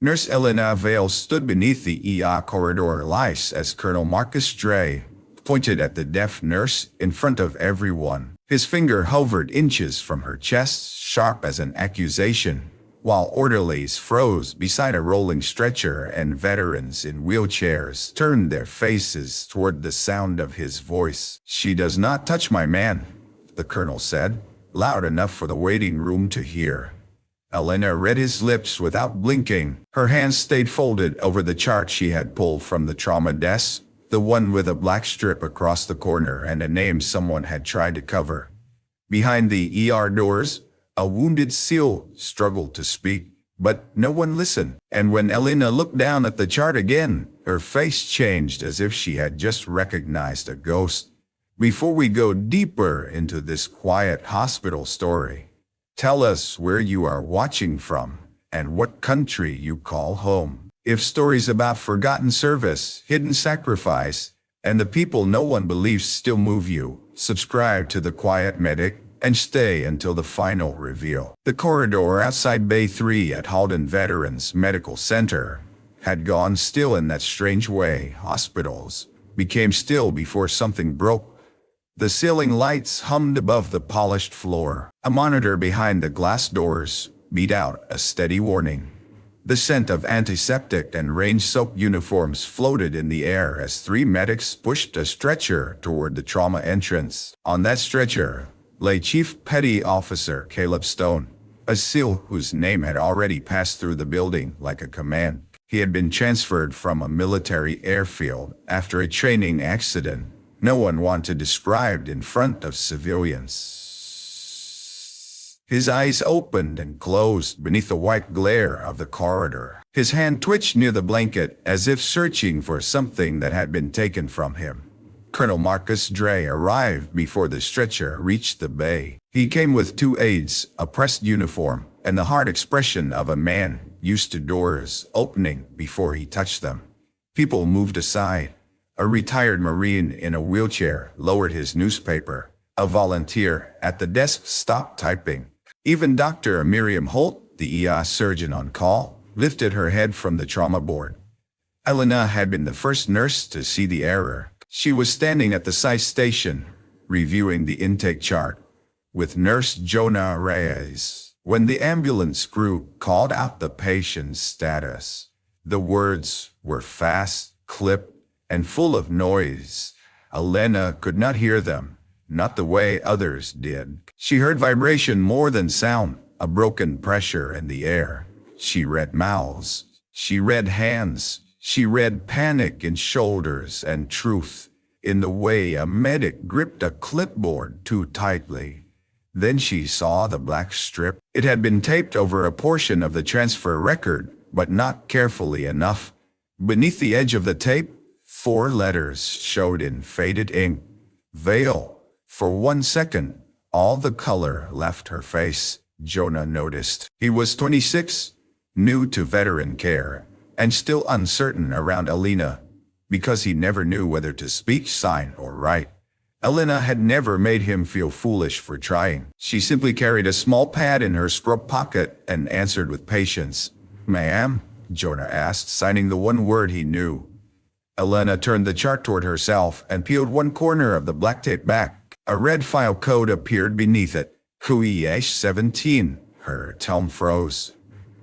Nurse Elena Vale stood beneath the ER corridor lights as Colonel Marcus Dre pointed at the deaf nurse in front of everyone. His finger hovered inches from her chest, sharp as an accusation, while orderlies froze beside a rolling stretcher and veterans in wheelchairs turned their faces toward the sound of his voice. "She does not touch my man," the colonel said, loud enough for the waiting room to hear. Elena read his lips without blinking. Her hands stayed folded over the chart she had pulled from the trauma desk, the one with a black strip across the corner and a name someone had tried to cover. Behind the ER doors, a wounded SEAL struggled to speak, but no one listened. And when Elena looked down at the chart again, her face changed as if she had just recognized a ghost. "Before we go deeper into this quiet hospital story, tell us where you are watching from and what country you call home. If stories about forgotten service, hidden sacrifice, and the people no one believes still move you, subscribe to The Quiet Medic and stay until the final reveal." The corridor outside Bay 3 at Halden Veterans Medical Center had gone still in that strange way hospitals became still before something broke. The ceiling lights hummed above the polished floor. A monitor behind the glass doors beat out a steady warning. The scent of antiseptic and rain-soaked uniforms floated in the air as three medics pushed a stretcher toward the trauma entrance. On that stretcher lay Chief Petty Officer Caleb Stone, a SEAL whose name had already passed through the building like a command. He had been transferred from a military airfield after a training accident no one wanted described in front of civilians. His eyes opened and closed beneath the white glare of the corridor. His hand twitched near the blanket as if searching for something that had been taken from him. Colonel Marcus Dre arrived before the stretcher reached the bay. He came with two aides, a pressed uniform, and the hard expression of a man used to doors opening before he touched them. People moved aside. A retired Marine in a wheelchair lowered his newspaper. A volunteer at the desk stopped typing. Even Dr. Miriam Holt, the ER surgeon on call, lifted her head from the trauma board. Elena had been the first nurse to see the error. She was standing at the site station, reviewing the intake chart, with Nurse Jonah Reyes, when the ambulance crew called out the patient's status. The words were fast, clipped, and full of noise. Elena could not hear them, not the way others did. She heard vibration more than sound, a broken pressure in the air. She read mouths. She read hands. She read panic in shoulders and truth in the way a medic gripped a clipboard too tightly. Then she saw the black strip. It had been taped over a portion of the transfer record, but not carefully enough. Beneath the edge of the tape, 4 letters showed in faded ink. Vale. For 1 second, all the color left her face. Jonah noticed. He was 26, new to veteran care, and still uncertain around Elena, because he never knew whether to speak, sign, or write. Elena had never made him feel foolish for trying. She simply carried a small pad in her scrub pocket and answered with patience. "Ma'am?" Jonah asked, signing the one word he knew. Elena turned the chart toward herself and peeled one corner of the black tape back. A red file code appeared beneath it. QEH-17. Her tongue froze.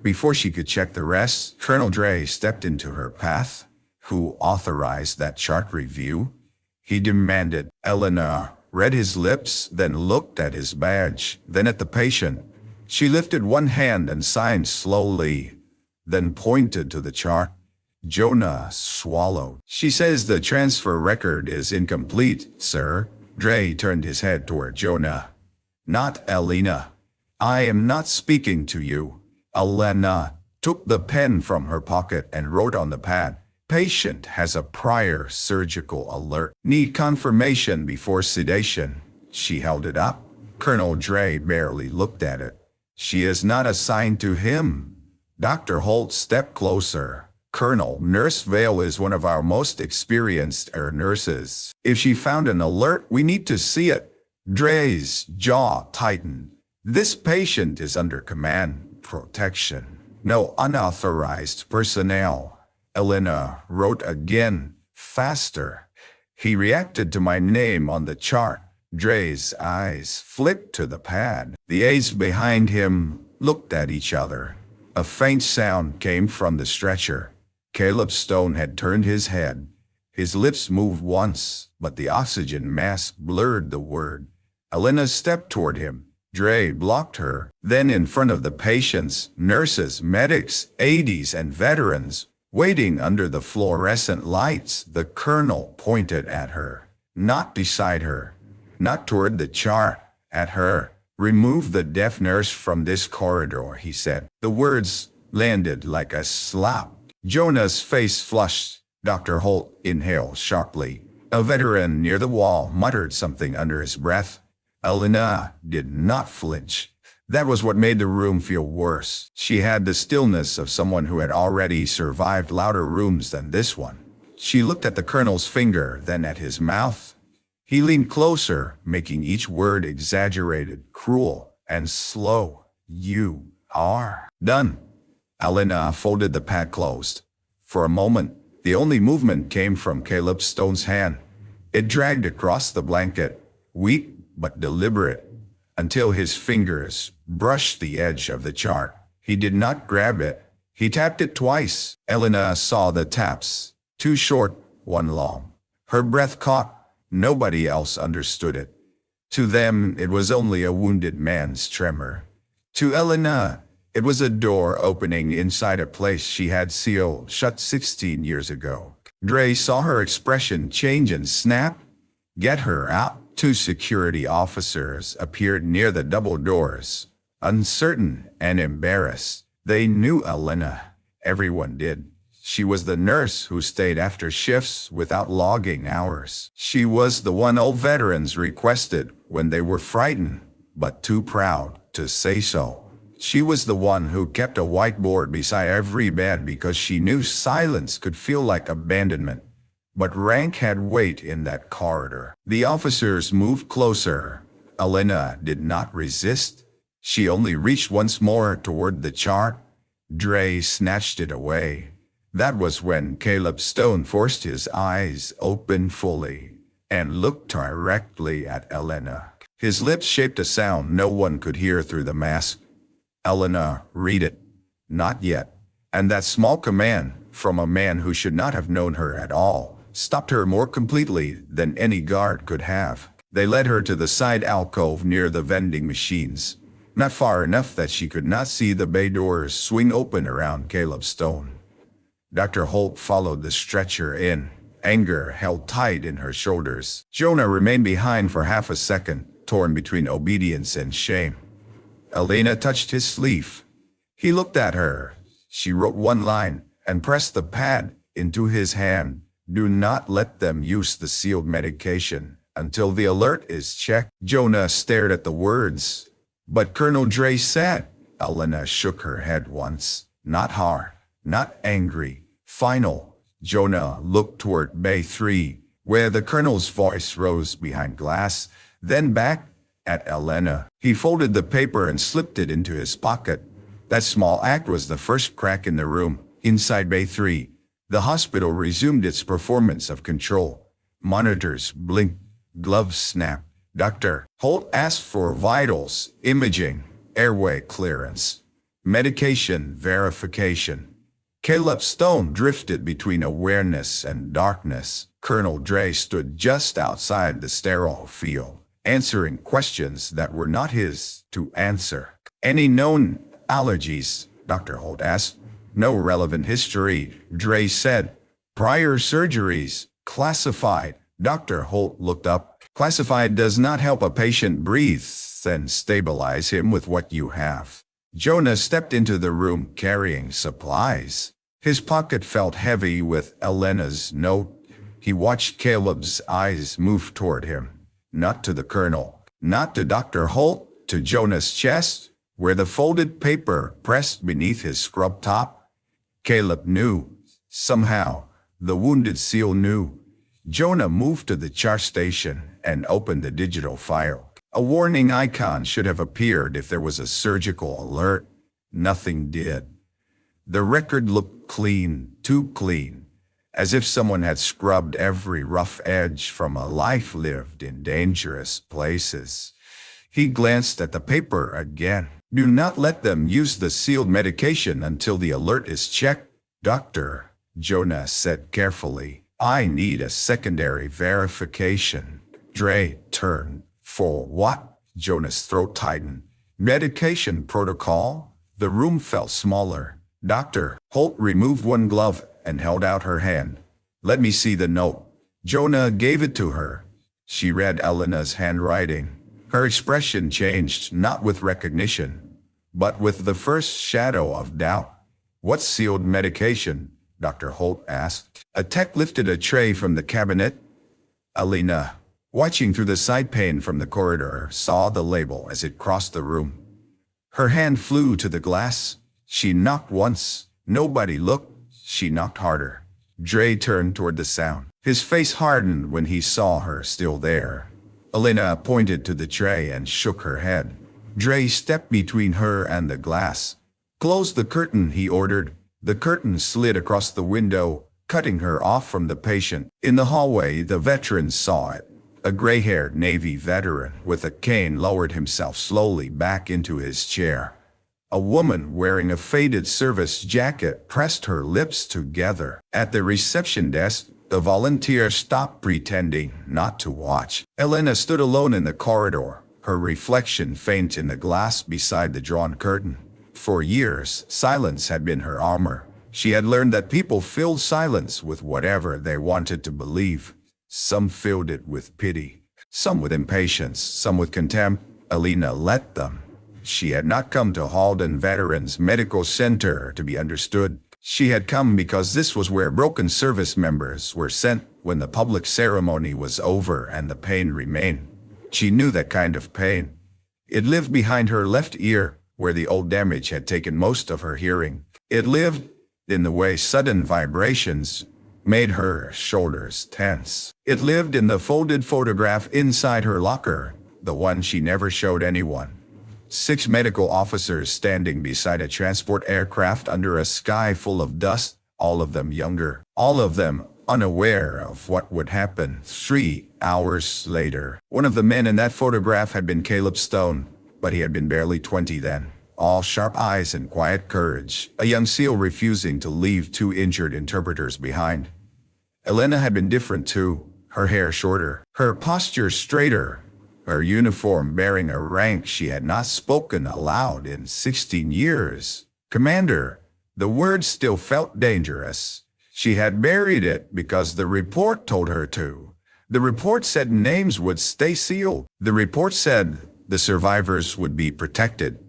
Before she could check the rest, Colonel Dre stepped into her path. "Who authorized that chart review?" he demanded. Elena read his lips, then looked at his badge, then at the patient. She lifted one hand and signed slowly, then pointed to the chart. Jonah swallowed. "She says the transfer record is incomplete, sir." Dre turned his head toward Jonah. "Not Elena. I am not speaking to you." Elena took the pen from her pocket and wrote on the pad. "Patient has a prior surgical alert. Need confirmation before sedation." She held it up. Colonel Dre barely looked at it. "She is not assigned to him." Dr. Holt stepped closer. "Colonel, Nurse Vale is one of our most experienced air nurses. If she found an alert, we need to see it." Dre's jaw tightened. "This patient is under command, protection, No unauthorized personnel. Elena wrote again, faster. He reacted to my name on the chart. Dre's eyes flipped to the pad. The aides behind him looked at each other. A faint sound came from the stretcher. Caleb Stone had turned his head. His lips moved once, but the oxygen mask blurred the word. Elena stepped toward him. Dre blocked her. Then in front of the patients, nurses, medics, aides, and veterans, waiting under the fluorescent lights, the colonel pointed at her. Not beside her. Not toward the chart. At her. "Remove the deaf nurse from this corridor," he said. The words landed like a slap. Jonah's face flushed. Dr. Holt inhaled sharply. A veteran near the wall muttered something under his breath. Elena did not flinch. That was what made the room feel worse. She had the stillness of someone who had already survived louder rooms than this one. She looked at the colonel's finger, then at his mouth. He leaned closer, making each word exaggerated, cruel, and slow. "You are done." Elena folded the pad closed. For a moment, the only movement came from Caleb Stone's hand. It dragged across the blanket, weak but deliberate, until his fingers brushed the edge of the chart. He did not grab it. He tapped it twice. Elena saw the taps. Two short, one long. Her breath caught. Nobody else understood it. To them, it was only a wounded man's tremor. To Elena, it was a door opening inside a place she had sealed shut 16 years ago. Dre saw her expression change and snap. "Get her out." Two security officers appeared near the double doors, uncertain and embarrassed. They knew Elena. Everyone did. She was the nurse who stayed after shifts without logging hours. She was the one old veterans requested when they were frightened, but too proud to say so. She was the one who kept a whiteboard beside every bed because she knew silence could feel like abandonment. But rank had weight in that corridor. The officers moved closer. Elena did not resist. She only reached once more toward the chart. Dre snatched it away. That was when Caleb Stone forced his eyes open fully and looked directly at Elena. His lips shaped a sound no one could hear through the mask. "Elena, read it." "Not yet." And that small command, from a man who should not have known her at all, stopped her more completely than any guard could have. They led her to the side alcove near the vending machines, not far enough that she could not see the bay doors swing open around Caleb Stone. Dr. Holt followed the stretcher in. Anger held tight in her shoulders. Jonah remained behind for half a second, torn between obedience and shame. Elena touched his sleeve. He looked at her. She wrote one line and pressed the pad into his hand. "Do not let them use the sealed medication until the alert is checked." Jonah stared at the words. "But Colonel Dre said." Elena shook her head once. Not hard, not angry. Final. Jonah looked toward Bay 3, where the colonel's voice rose behind glass, then back at Elena. He folded the paper and slipped it into his pocket. That small act was the first crack in the room. Inside Bay 3, the hospital resumed its performance of control. Monitors blinked, gloves snapped. Dr. Holt asked for vitals, imaging, airway clearance, medication verification. Caleb Stone drifted between awareness and darkness. Colonel Dre stood just outside the sterile field, answering questions that were not his to answer. "Any known allergies?" Dr. Holt asked. "No relevant history," Dre said. "Prior surgeries, classified." Dr. Holt looked up. "Classified does not help a patient breathe and stabilize him with what you have." Jonah stepped into the room carrying supplies. His pocket felt heavy with Elena's note. He watched Caleb's eyes move toward him. Not to the colonel, not to Dr. Holt, to Jonah's chest, where the folded paper pressed beneath his scrub top. Caleb knew. Somehow, the wounded SEAL knew. Jonah moved to the chart station and opened the digital file. A warning icon should have appeared if there was a surgical alert. Nothing did. The record looked clean, too clean, as if someone had scrubbed every rough edge from a life lived in dangerous places. He glanced at the paper again. Do not let them use the sealed medication until the alert is checked, Doctor, Jonah said carefully. I need a secondary verification. Dre turned. For what? Jonah's throat tightened. Medication protocol? The room felt smaller. Dr. Holt removed one glove and held out her hand. Let me see the note. Jonah gave it to her. She read Elena's handwriting. Her expression changed, not with recognition, but with the first shadow of doubt. What sealed medication? Dr. Holt asked. A tech lifted a tray from the cabinet. Elena, watching through the side pane from the corridor, saw the label as it crossed the room. Her hand flew to the glass. She knocked once. Nobody looked. She knocked harder. Dre turned toward the sound. His face hardened when he saw her still there. Elena pointed to the tray and shook her head. Dre stepped between her and the glass. Close the curtain, he ordered. The curtain slid across the window, cutting her off from the patient. In the hallway, the veteran saw it. A gray-haired Navy veteran with a cane lowered himself slowly back into his chair. A woman wearing a faded service jacket pressed her lips together. At the reception desk, the volunteer stopped pretending not to watch. Elena stood alone in the corridor, her reflection faint in the glass beside the drawn curtain. For years, silence had been her armor. She had learned that people filled silence with whatever they wanted to believe. Some filled it with pity, some with impatience, some with contempt. Elena let them. She had not come to Halden Veterans Medical Center to be understood. She had come because this was where broken service members were sent when the public ceremony was over and the pain remained. She knew that kind of pain. It lived behind her left ear, where the old damage had taken most of her hearing. It lived in the way sudden vibrations made her shoulders tense. It lived in the folded photograph inside her locker, the one she never showed anyone. 6 medical officers standing beside a transport aircraft under a sky full of dust, all of them younger, all of them unaware of what would happen 3 hours later. One of the men in that photograph had been Caleb Stone, but he had been barely 20 then. All sharp eyes and quiet courage, a young SEAL refusing to leave 2 injured interpreters behind. Elena had been different too, her hair shorter, her posture straighter, her uniform bearing a rank she had not spoken aloud in 16 years. Commander, the word still felt dangerous. She had buried it because the report told her to. The report said names would stay sealed. The report said the survivors would be protected.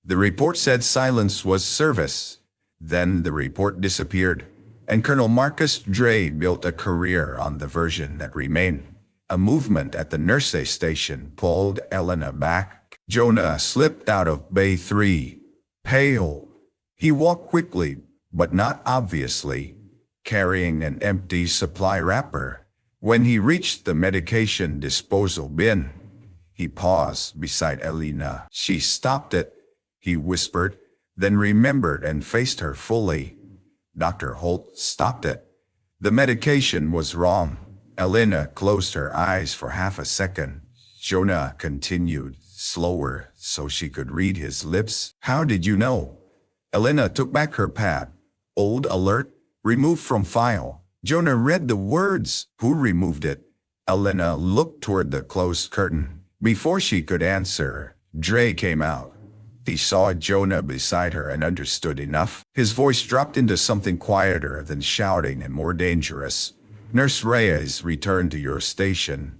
The report said silence was service. Then the report disappeared, and Colonel Marcus Dre built a career on the version that remained. A movement at the nurse station pulled Elena back. Jonah slipped out of Bay 3, pale. He walked quickly, but not obviously, carrying an empty supply wrapper. When he reached the medication disposal bin, he paused beside Elena. She stopped it, he whispered, then remembered and faced her fully. Dr. Holt stopped it. The medication was wrong. Elena closed her eyes for half a second. Jonah continued, slower, so she could read his lips. How did you know? Elena took back her pad. Old alert, removed from file. Jonah read the words. Who removed it? Elena looked toward the closed curtain. Before she could answer, Dre came out. He saw Jonah beside her and understood enough. His voice dropped into something quieter than shouting and more dangerous. Nurse Reyes returned to your station.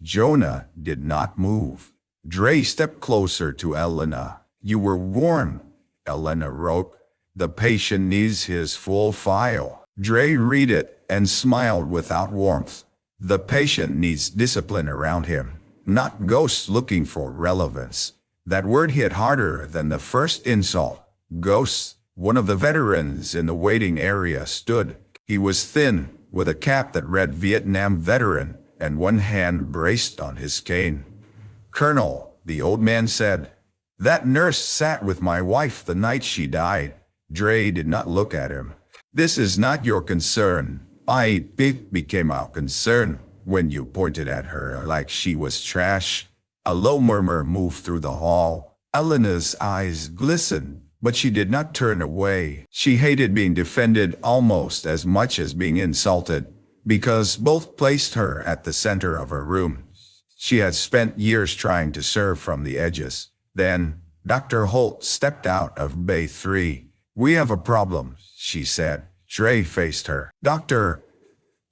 Jonah did not move. Dre stepped closer to Elena. You were warned, Elena wrote. The patient needs his full file. Dre read it and smiled without warmth. The patient needs discipline around him, not ghosts looking for relevance. That word hit harder than the first insult. Ghosts. One of the veterans in the waiting area stood. He was thin, with a cap that read Vietnam Veteran, and one hand braced on his cane. Colonel, the old man said, that nurse sat with my wife the night she died. Dre did not look at him. This is not your concern. It became our concern when you pointed at her like she was trash. A low murmur moved through the hall. Elena's eyes glistened, but she did not turn away. She hated being defended almost as much as being insulted, because both placed her at the center of her room. She had spent years trying to serve from the edges. Then, Dr. Holt stepped out of Bay 3. "We have a problem," she said. Dre faced her. "Doctor,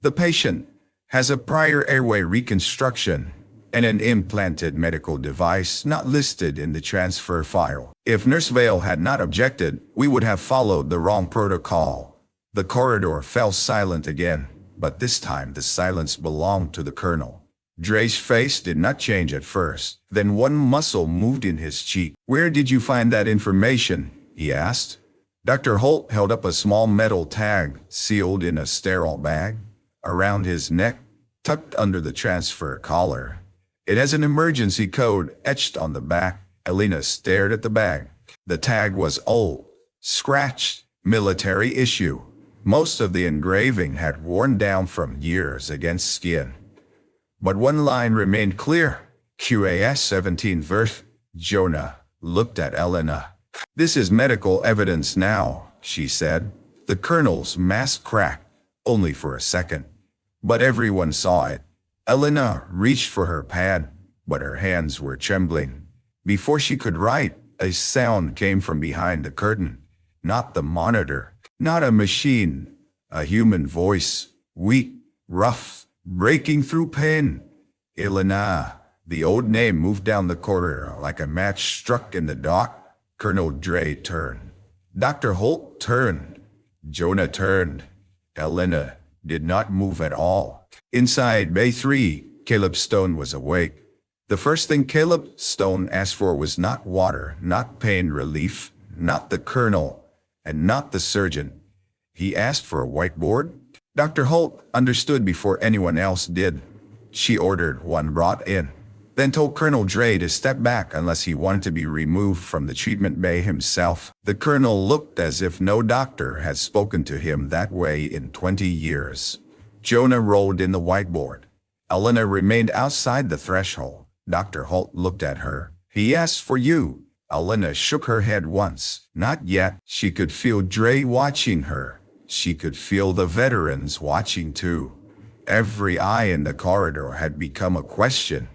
the patient has a prior airway reconstruction and an implanted medical device not listed in the transfer file. If Nurse Vale had not objected, we would have followed the wrong protocol." The corridor fell silent again, but this time the silence belonged to the colonel. Dre's face did not change at first. Then one muscle moved in his cheek. "Where did you find that information?" he asked. Dr. Holt held up a small metal tag, sealed in a sterile bag, around his neck, tucked under the transfer collar. "It has an emergency code etched on the back." Elena stared at the bag. The tag was old, scratched, military issue. Most of the engraving had worn down from years against skin. But one line remained clear. QAS 17 Verth. Jonah looked at Elena. "This is medical evidence now," she said. The colonel's mask cracked, only for a second. But everyone saw it. Elena reached for her pad, but her hands were trembling. Before she could write, a sound came from behind the curtain. Not the monitor, not a machine, a human voice, weak, rough, breaking through pain. "Elena." The old name moved down the corridor like a match struck in the dark. Colonel Dre turned. Dr. Holt turned. Jonah turned. Elena did not move at all. Inside Bay 3, Caleb Stone was awake. The first thing Caleb Stone asked for was not water, not pain relief, not the colonel, and not the surgeon. He asked for a whiteboard. Dr. Holt understood before anyone else did. She ordered one brought in, then told Colonel Dre to step back unless he wanted to be removed from the treatment bay himself. The colonel looked as if no doctor had spoken to him that way in 20 years. Jonah rolled in the whiteboard. Elena remained outside the threshold. Dr. Holt looked at her. "He asked for you." Elena shook her head once. Not yet. She could feel Dre watching her. She could feel the veterans watching too. Every eye in the corridor had become a question.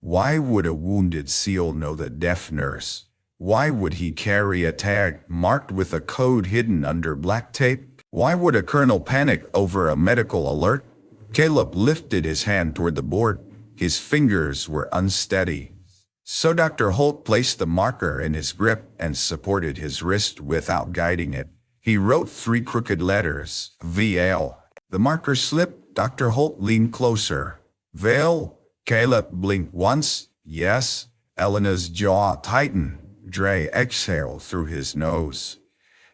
Why would a wounded SEAL know the deaf nurse? Why would he carry a tag marked with a code hidden under black tape? Why would a colonel panic over a medical alert? Caleb lifted his hand toward the board. His fingers were unsteady. So Dr. Holt placed the marker in his grip and supported his wrist without guiding it. He wrote 3 crooked letters, VL. The marker slipped. Dr. Holt leaned closer. "Vale?" Caleb blinked once. "Yes." Elena's jaw tightened. Dre exhaled through his nose.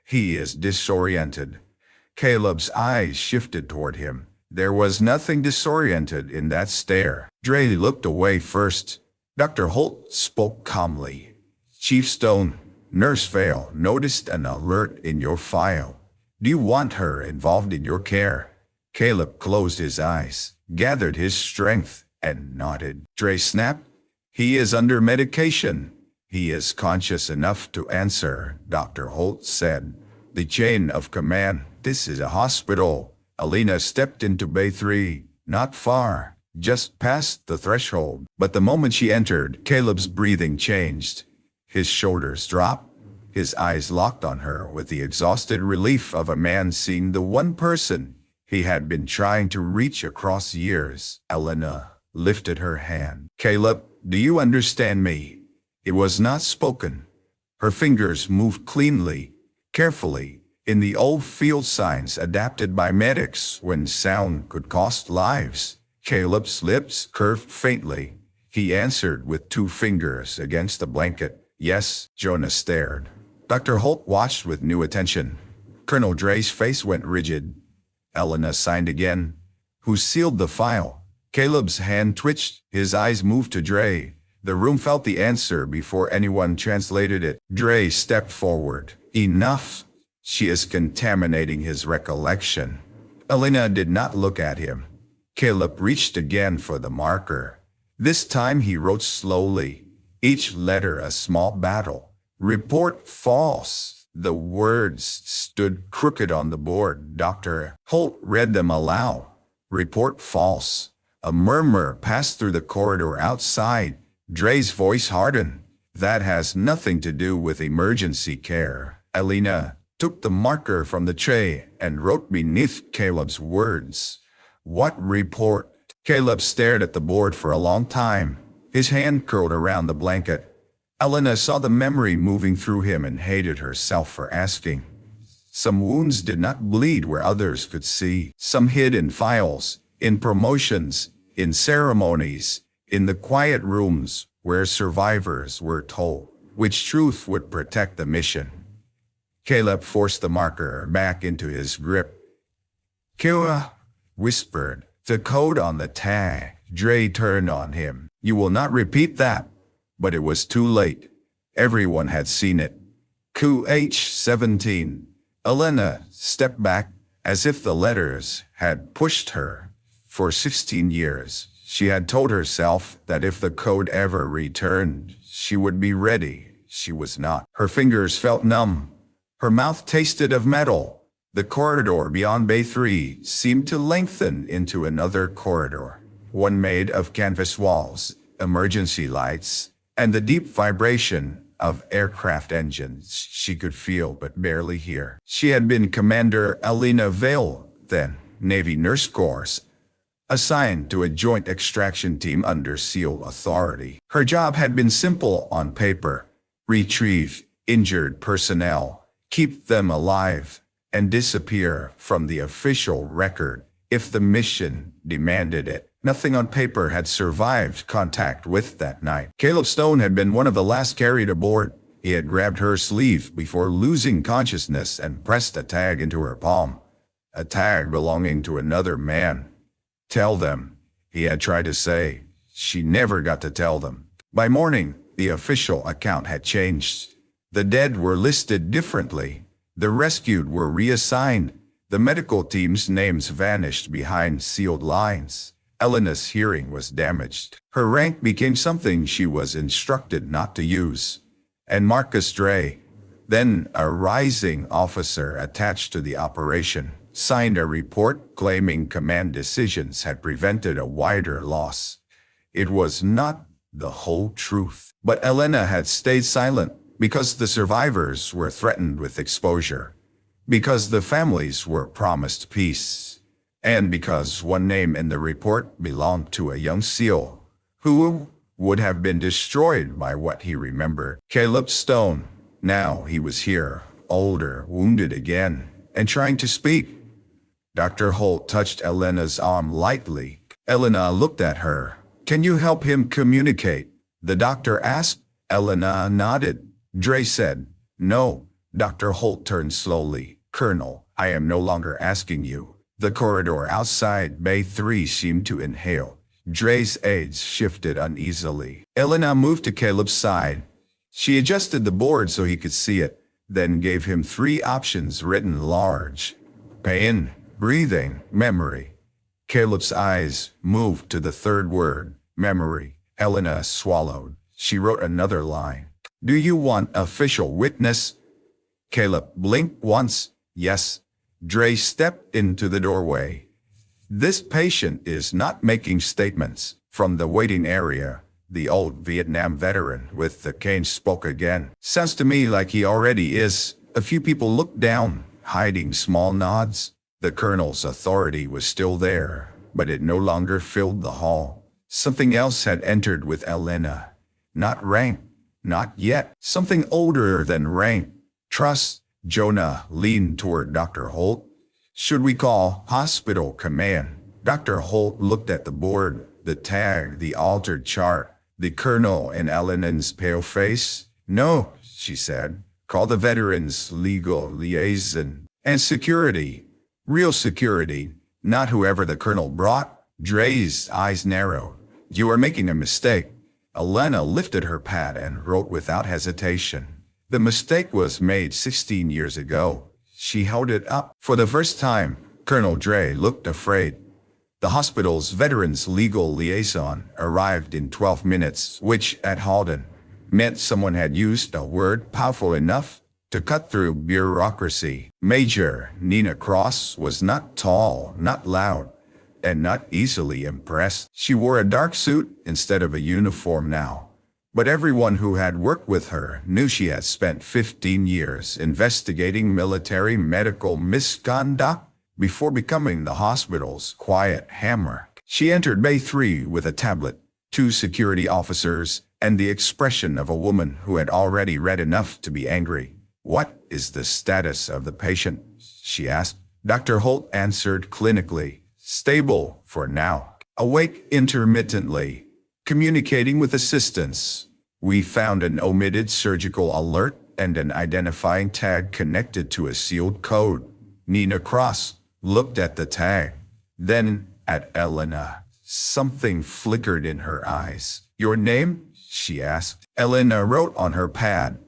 "He is disoriented." Caleb's eyes shifted toward him. There was nothing disoriented in that stare. Dre looked away first. Dr. Holt spoke calmly. "Chief Stone, Nurse Vale noticed an alert in your file. Do you want her involved in your care?" Caleb closed his eyes, gathered his strength, and nodded. Dre snapped. "He is under medication. He is conscious enough to answer," Dr. Holt said. "The chain of command. This is a hospital." Elena stepped into Bay 3, not far, just past the threshold. But the moment she entered, Caleb's breathing changed. His shoulders dropped. His eyes locked on her with the exhausted relief of a man seeing the one person he had been trying to reach across years. Elena lifted her hand. "Caleb, do you understand me?" It was not spoken. Her fingers moved cleanly, carefully, in the old field signs adapted by medics when sound could cost lives. Caleb's lips curved faintly. He answered with 2 fingers against the blanket. "Yes." Jonah stared. Dr. Holt watched with new attention. Colonel Dre's face went rigid. Elena signed again. "Who sealed the file?" Caleb's hand twitched. His eyes moved to Dre. The room felt the answer before anyone translated it. Dre stepped forward. "Enough." She is contaminating his recollection. Elena did not look at him. Caleb reached again for the marker. This time he wrote slowly, each letter a small battle. Report false. The words stood crooked on the board. Dr. Holt read them aloud. Report false. A murmur passed through the corridor outside. Dre's voice hardened. That has nothing to do with emergency care. Elena took the marker from the tray and wrote beneath Caleb's words. What report? Caleb stared at the board for a long time, his hand curled around the blanket. Elena saw the memory moving through him and hated herself for asking. Some wounds did not bleed where others could see. Some hid in files, in promotions, in ceremonies, in the quiet rooms where survivors were told which truth would protect the mission. Caleb forced the marker back into his grip. Kira whispered, the code on the tag. Dre turned on him. You will not repeat that. But it was too late. Everyone had seen it. QH17. Elena stepped back as if the letters had pushed her. For 16 years, she had told herself that if the code ever returned, she would be ready. She was not. Her fingers felt numb. Her mouth tasted of metal. The corridor beyond Bay 3 seemed to lengthen into another corridor, one made of canvas walls, emergency lights, and the deep vibration of aircraft engines she could feel but barely hear. She had been Commander Elena Vale, then Navy Nurse Corps, assigned to a joint extraction team under SEAL authority. Her job had been simple on paper: retrieve injured personnel, keep them alive, and disappear from the official record if the mission demanded it. Nothing on paper had survived contact with that night. Caleb Stone had been one of the last carried aboard. He had grabbed her sleeve before losing consciousness and pressed a tag into her palm. A tag belonging to another man. Tell them, he had tried to say. She never got to tell them. By morning, the official account had changed. The dead were listed differently. The rescued were reassigned. The medical team's names vanished behind sealed lines. Elena's hearing was damaged. Her rank became something she was instructed not to use. And Marcus Dre, then a rising officer attached to the operation, signed a report claiming command decisions had prevented a wider loss. It was not the whole truth. But Elena had stayed silent because the survivors were threatened with exposure, because the families were promised peace, and because one name in the report belonged to a young SEAL who would have been destroyed by what he remembered. Caleb Stone. Now he was here, older, wounded again, and trying to speak. Dr. Holt touched Elena's arm lightly. Elena looked at her. Can you help him communicate? The doctor asked. Elena nodded. Dre said, no. Dr. Holt turned slowly. Colonel, I am no longer asking you. The corridor outside Bay 3 seemed to inhale. Dre's aids shifted uneasily. Elena moved to Caleb's side. She adjusted the board so he could see it, then gave him 3 options written large. Pain, breathing, memory. Caleb's eyes moved to the 3rd word, memory. Elena swallowed. She wrote another line. Do you want official witness? Caleb blinked once. Yes. Dre stepped into the doorway. This patient is not making statements. From the waiting area, the old Vietnam veteran with the cane spoke again. Sounds to me like he already is. A few people looked down, hiding small nods. The colonel's authority was still there, but it no longer filled the hall. Something else had entered with Elena. Not rank. Not yet. Something older than rank. Trust. Jonah leaned toward Dr. Holt. Should we call hospital command? Dr. Holt looked at the board, the tag, the altered chart, the colonel and Elena's pale face. No, she said. Call the veterans legal liaison. And security. Real security. Not whoever the colonel brought. Dre's eyes narrowed. You are making a mistake. Elena lifted her pad and wrote without hesitation. The mistake was made 16 years ago. She held it up. For the first time, Colonel Dre looked afraid. The hospital's veterans legal liaison arrived in 12 minutes, which, at Halden, meant someone had used a word powerful enough to cut through bureaucracy. Major Nina Cross was not tall, not loud, and not easily impressed. She wore a dark suit instead of a uniform now. But everyone who had worked with her knew she had spent 15 years investigating military medical misconduct before becoming the hospital's quiet hammer. She entered Bay 3 with a tablet, 2 security officers, and the expression of a woman who had already read enough to be angry. "What is the status of the patient?" she asked. Dr. Holt answered clinically, "Stable for now. Awake intermittently. Communicating with assistants. We found an omitted surgical alert and an identifying tag connected to a sealed code." Nina Cross looked at the tag, then at Elena. Something flickered in her eyes. "Your name?" she asked. Elena wrote on her pad.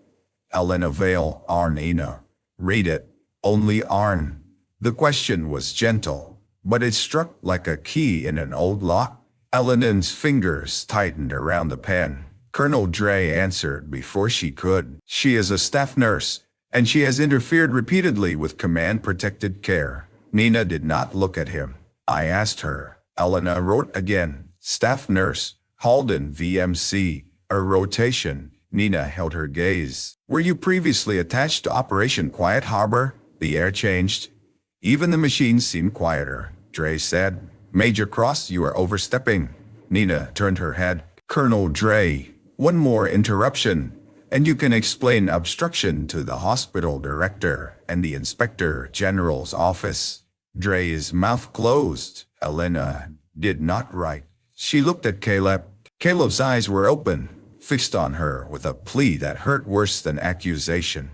"Elena Vale, Arnina." "Read it." "Only Arn." The question was gentle, but it struck like a key in an old lock. Elena's fingers tightened around the pen. Colonel Dre answered before she could. "She is a staff nurse, and she has interfered repeatedly with command-protected care." Nina did not look at him. "I asked her." Elena wrote again. "Staff nurse, Halden VMC, a rotation." Nina held her gaze. "Were you previously attached to Operation Quiet Harbor?" The air changed. "Even the machines seemed quieter," Dre said. "Major Cross, you are overstepping." Nina turned her head. "Colonel Dre, one more interruption, and you can explain obstruction to the hospital director and the inspector general's office." Dre's mouth closed. Elena did not write. She looked at Caleb. Caleb's eyes were open, fixed on her with a plea that hurt worse than accusation.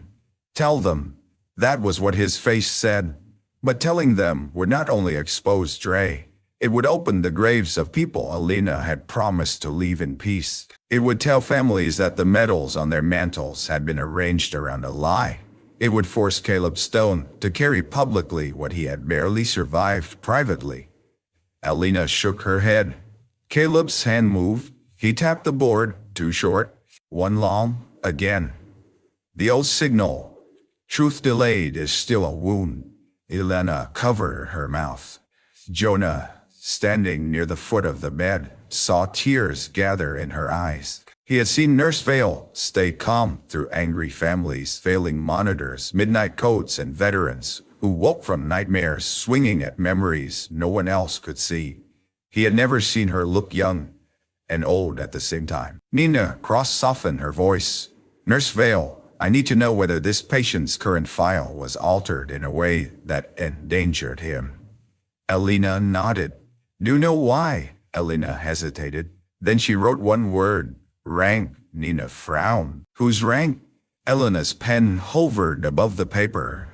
"Tell them." That was what his face said. But telling them would not only expose Dre, it would open the graves of people Elena had promised to leave in peace. It would tell families that the medals on their mantles had been arranged around a lie. It would force Caleb Stone to carry publicly what he had barely survived privately. Elena shook her head. Caleb's hand moved. He tapped the board, 2 short, 1 long, again. The old signal. Truth delayed is still a wound. Elena covered her mouth. Jonah, standing near the foot of the bed, saw tears gather in her eyes. He had seen Nurse Vale stay calm through angry families, failing monitors, midnight coats, and veterans who woke from nightmares swinging at memories no one else could see. He had never seen her look young and old at the same time. Nina Cross softened her voice. "Nurse Vale, I need to know whether this patient's current file was altered in a way that endangered him." Elena nodded. "Do you know why?" Elena hesitated. Then she wrote 1 word. "Rank." Nina frowned. "Whose rank?" Elena's pen hovered above the paper.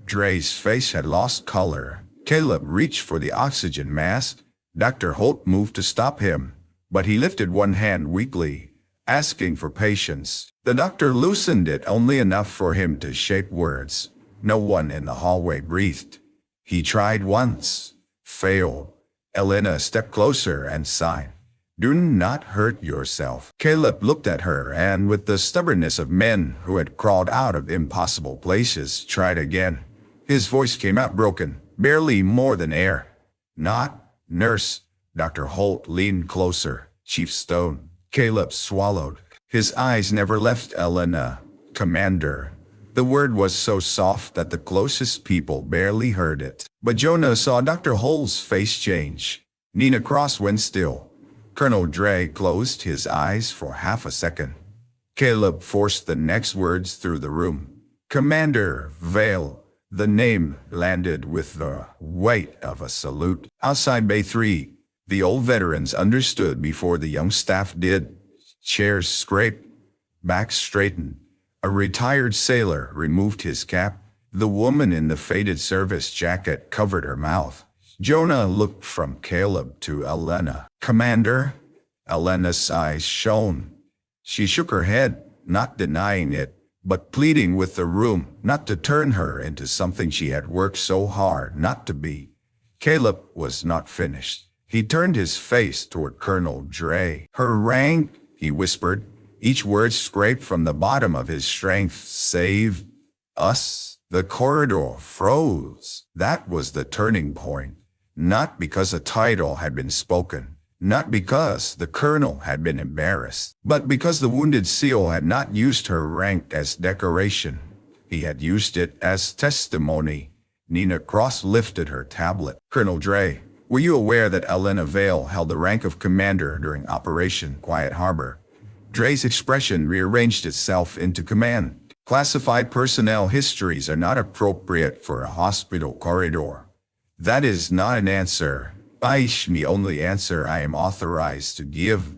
Dre's face had lost color. Caleb reached for the oxygen mask. Dr. Holt moved to stop him, but he lifted one hand weakly, asking for patience. The doctor loosened it only enough for him to shape words. No one in the hallway breathed. He tried once. Failed. Elena stepped closer and sighed. "Do not hurt yourself." Caleb looked at her and, with the stubbornness of men who had crawled out of impossible places, tried again. His voice came out broken, barely more than air. "Not, nurse." Dr. Holt leaned closer. "Chief Stone." Caleb swallowed. His eyes never left Elena. "Commander." The word was so soft that the closest people barely heard it. But Jonah saw Dr. Holt's face change. Nina Cross went still. Colonel Dre closed his eyes for half a second. Caleb forced the next words through the room. "Commander Vale." The name landed with the weight of a salute. Outside Bay 3, the old veterans understood before the young staff did. Chairs scraped, backs straightened. A retired sailor removed his cap. The woman in the faded service jacket covered her mouth. Jonah looked from Caleb to Elena. "Commander?" Elena's eyes shone. She shook her head, not denying it, but pleading with the room not to turn her into something she had worked so hard not to be. Caleb was not finished. He turned his face toward Colonel Dre. "Her rank," he whispered, each word scraped from the bottom of his strength. "Save us." The corridor froze. That was the turning point. Not because a title had been spoken, not because the colonel had been embarrassed, but because the wounded SEAL had not used her rank as decoration. He had used it as testimony. Nina Cross lifted her tablet. "Colonel Dre, were you aware that Elena Vale held the rank of commander during Operation Quiet Harbor?" Dre's expression rearranged itself into command. "Classified personnel histories are not appropriate for a hospital corridor." "That is not an answer. The only answer I am authorized to give."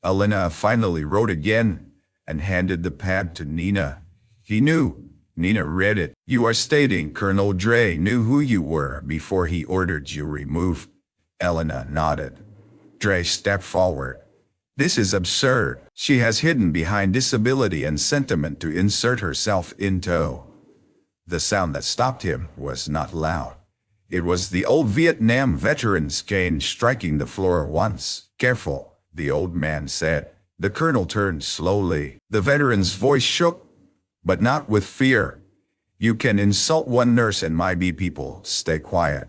Elena finally wrote again and handed the pad to Nina. He knew. Nina read it. "You are stating Colonel Dre knew who you were before he ordered you removed." Elena nodded. Dre stepped forward. "This is absurd. She has hidden behind disability and sentiment to insert herself into." The sound that stopped him was not loud. It was the old Vietnam veteran's cane striking the floor once. "Careful," the old man said. The colonel turned slowly. The veteran's voice shook, but not with fear. "You can insult one nurse and my people. Stay quiet.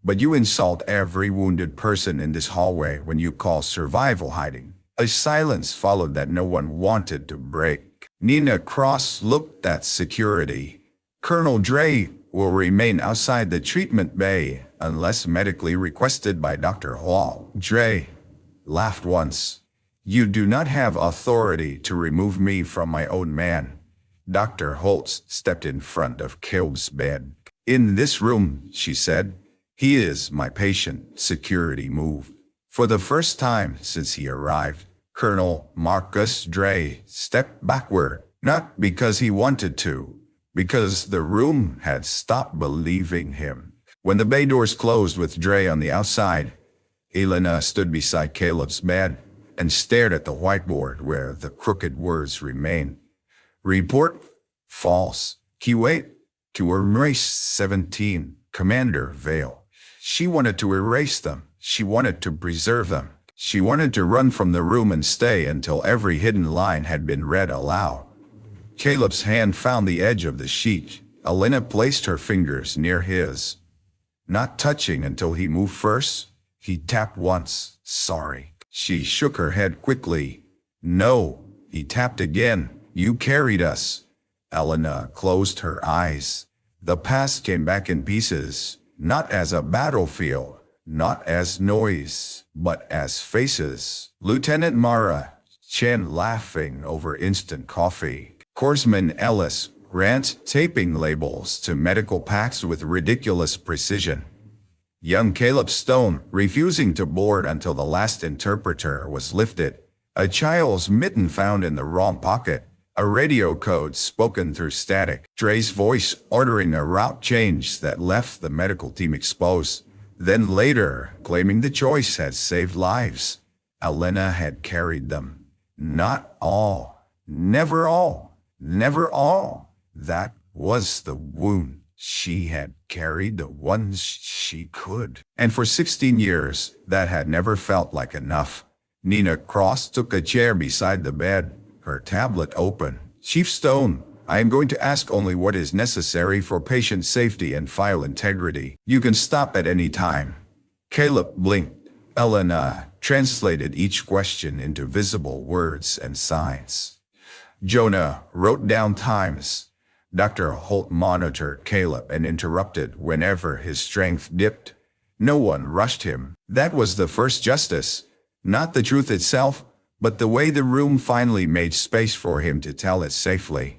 But you insult every wounded person in this hallway when you call survival hiding." A silence followed that no one wanted to break. Nina Cross looked at security. "Colonel Dre will remain outside the treatment bay unless medically requested by Dr. Hall." Dre laughed once. "You do not have authority to remove me from my own man." Dr. Holtz stepped in front of Caleb's bed. "In this room," she said. "He is my patient." Security moved. For the first time since he arrived, Colonel Marcus Dre stepped backward, not because he wanted to, because the room had stopped believing him. When the bay doors closed with Dre on the outside, Elena stood beside Caleb's bed and stared at the whiteboard where the crooked words remained. "Report false. Kuwait to erase 17. Commander Vale." She wanted to erase them. She wanted to preserve them. She wanted to run from the room and stay until every hidden line had been read aloud. Caleb's hand found the edge of the sheet. Elena placed her fingers near his, not touching until he moved first. He tapped once. "Sorry." She shook her head quickly. "No." He tapped again. "You carried us." Elena closed her eyes. The past came back in pieces, not as a battlefield, not as noise, but as faces. Lieutenant Mara Chen laughing over instant coffee. Corpsman Ellis Grant taping labels to medical packs with ridiculous precision. Young Caleb Stone refusing to board until the last interpreter was lifted. A child's mitten found in the wrong pocket. A radio code spoken through static. Dre's voice ordering a route change that left the medical team exposed. Then later, claiming the choice had saved lives. Elena had carried them. Not all. Never all. Never all. That was the wound. She had carried the ones she could. And for 16 years, that had never felt like enough. Nina Cross took a chair beside the bed, her tablet open. "Chief Stone, I am going to ask only what is necessary for patient safety and file integrity. You can stop at any time." Caleb blinked. Elena translated each question into visible words and signs. Jonah wrote down times. Dr. Holt monitored Caleb and interrupted whenever his strength dipped. No one rushed him. That was the first justice. Not the truth itself, but the way the room finally made space for him to tell it safely.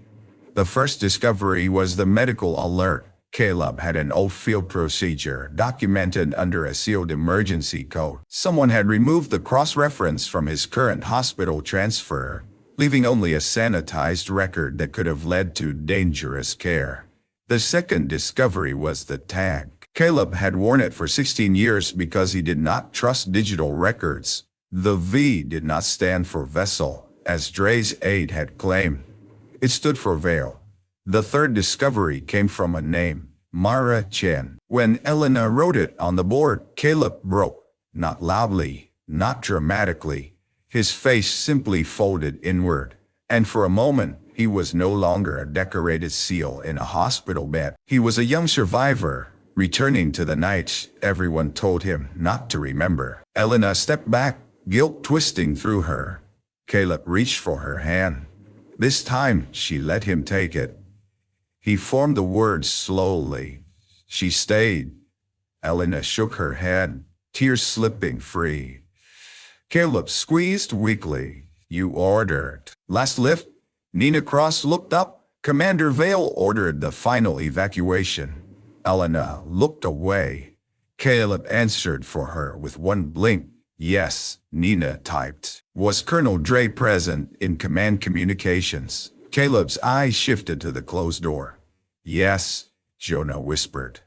The first discovery was the medical alert. Caleb had an old field procedure documented under a sealed emergency code. Someone had removed the cross-reference from his current hospital transfer, leaving only a sanitized record that could have led to dangerous care. The second discovery was the tag. Caleb had worn it for 16 years because he did not trust digital records. The V did not stand for vessel, as Dre's aide had claimed. It stood for veil. The third discovery came from a name, Mara Chen. When Elena wrote it on the board, Caleb broke, not loudly, not dramatically. His face simply folded inward, and for a moment, he was no longer a decorated seal in a hospital bed. He was a young survivor, returning to the nights everyone told him not to remember. Elena stepped back, guilt twisting through her. Caleb reached for her hand. This time, she let him take it. He formed the words slowly. She stayed. Elena shook her head, tears slipping free. Caleb squeezed weakly. You ordered. Last lift. Nina Cross looked up. Commander Vale ordered the final evacuation. Elena looked away. Caleb answered for her with one blink. Yes, Nina typed. Was Colonel Dre present in command communications? Caleb's eyes shifted to the closed door. Yes, Jonah whispered.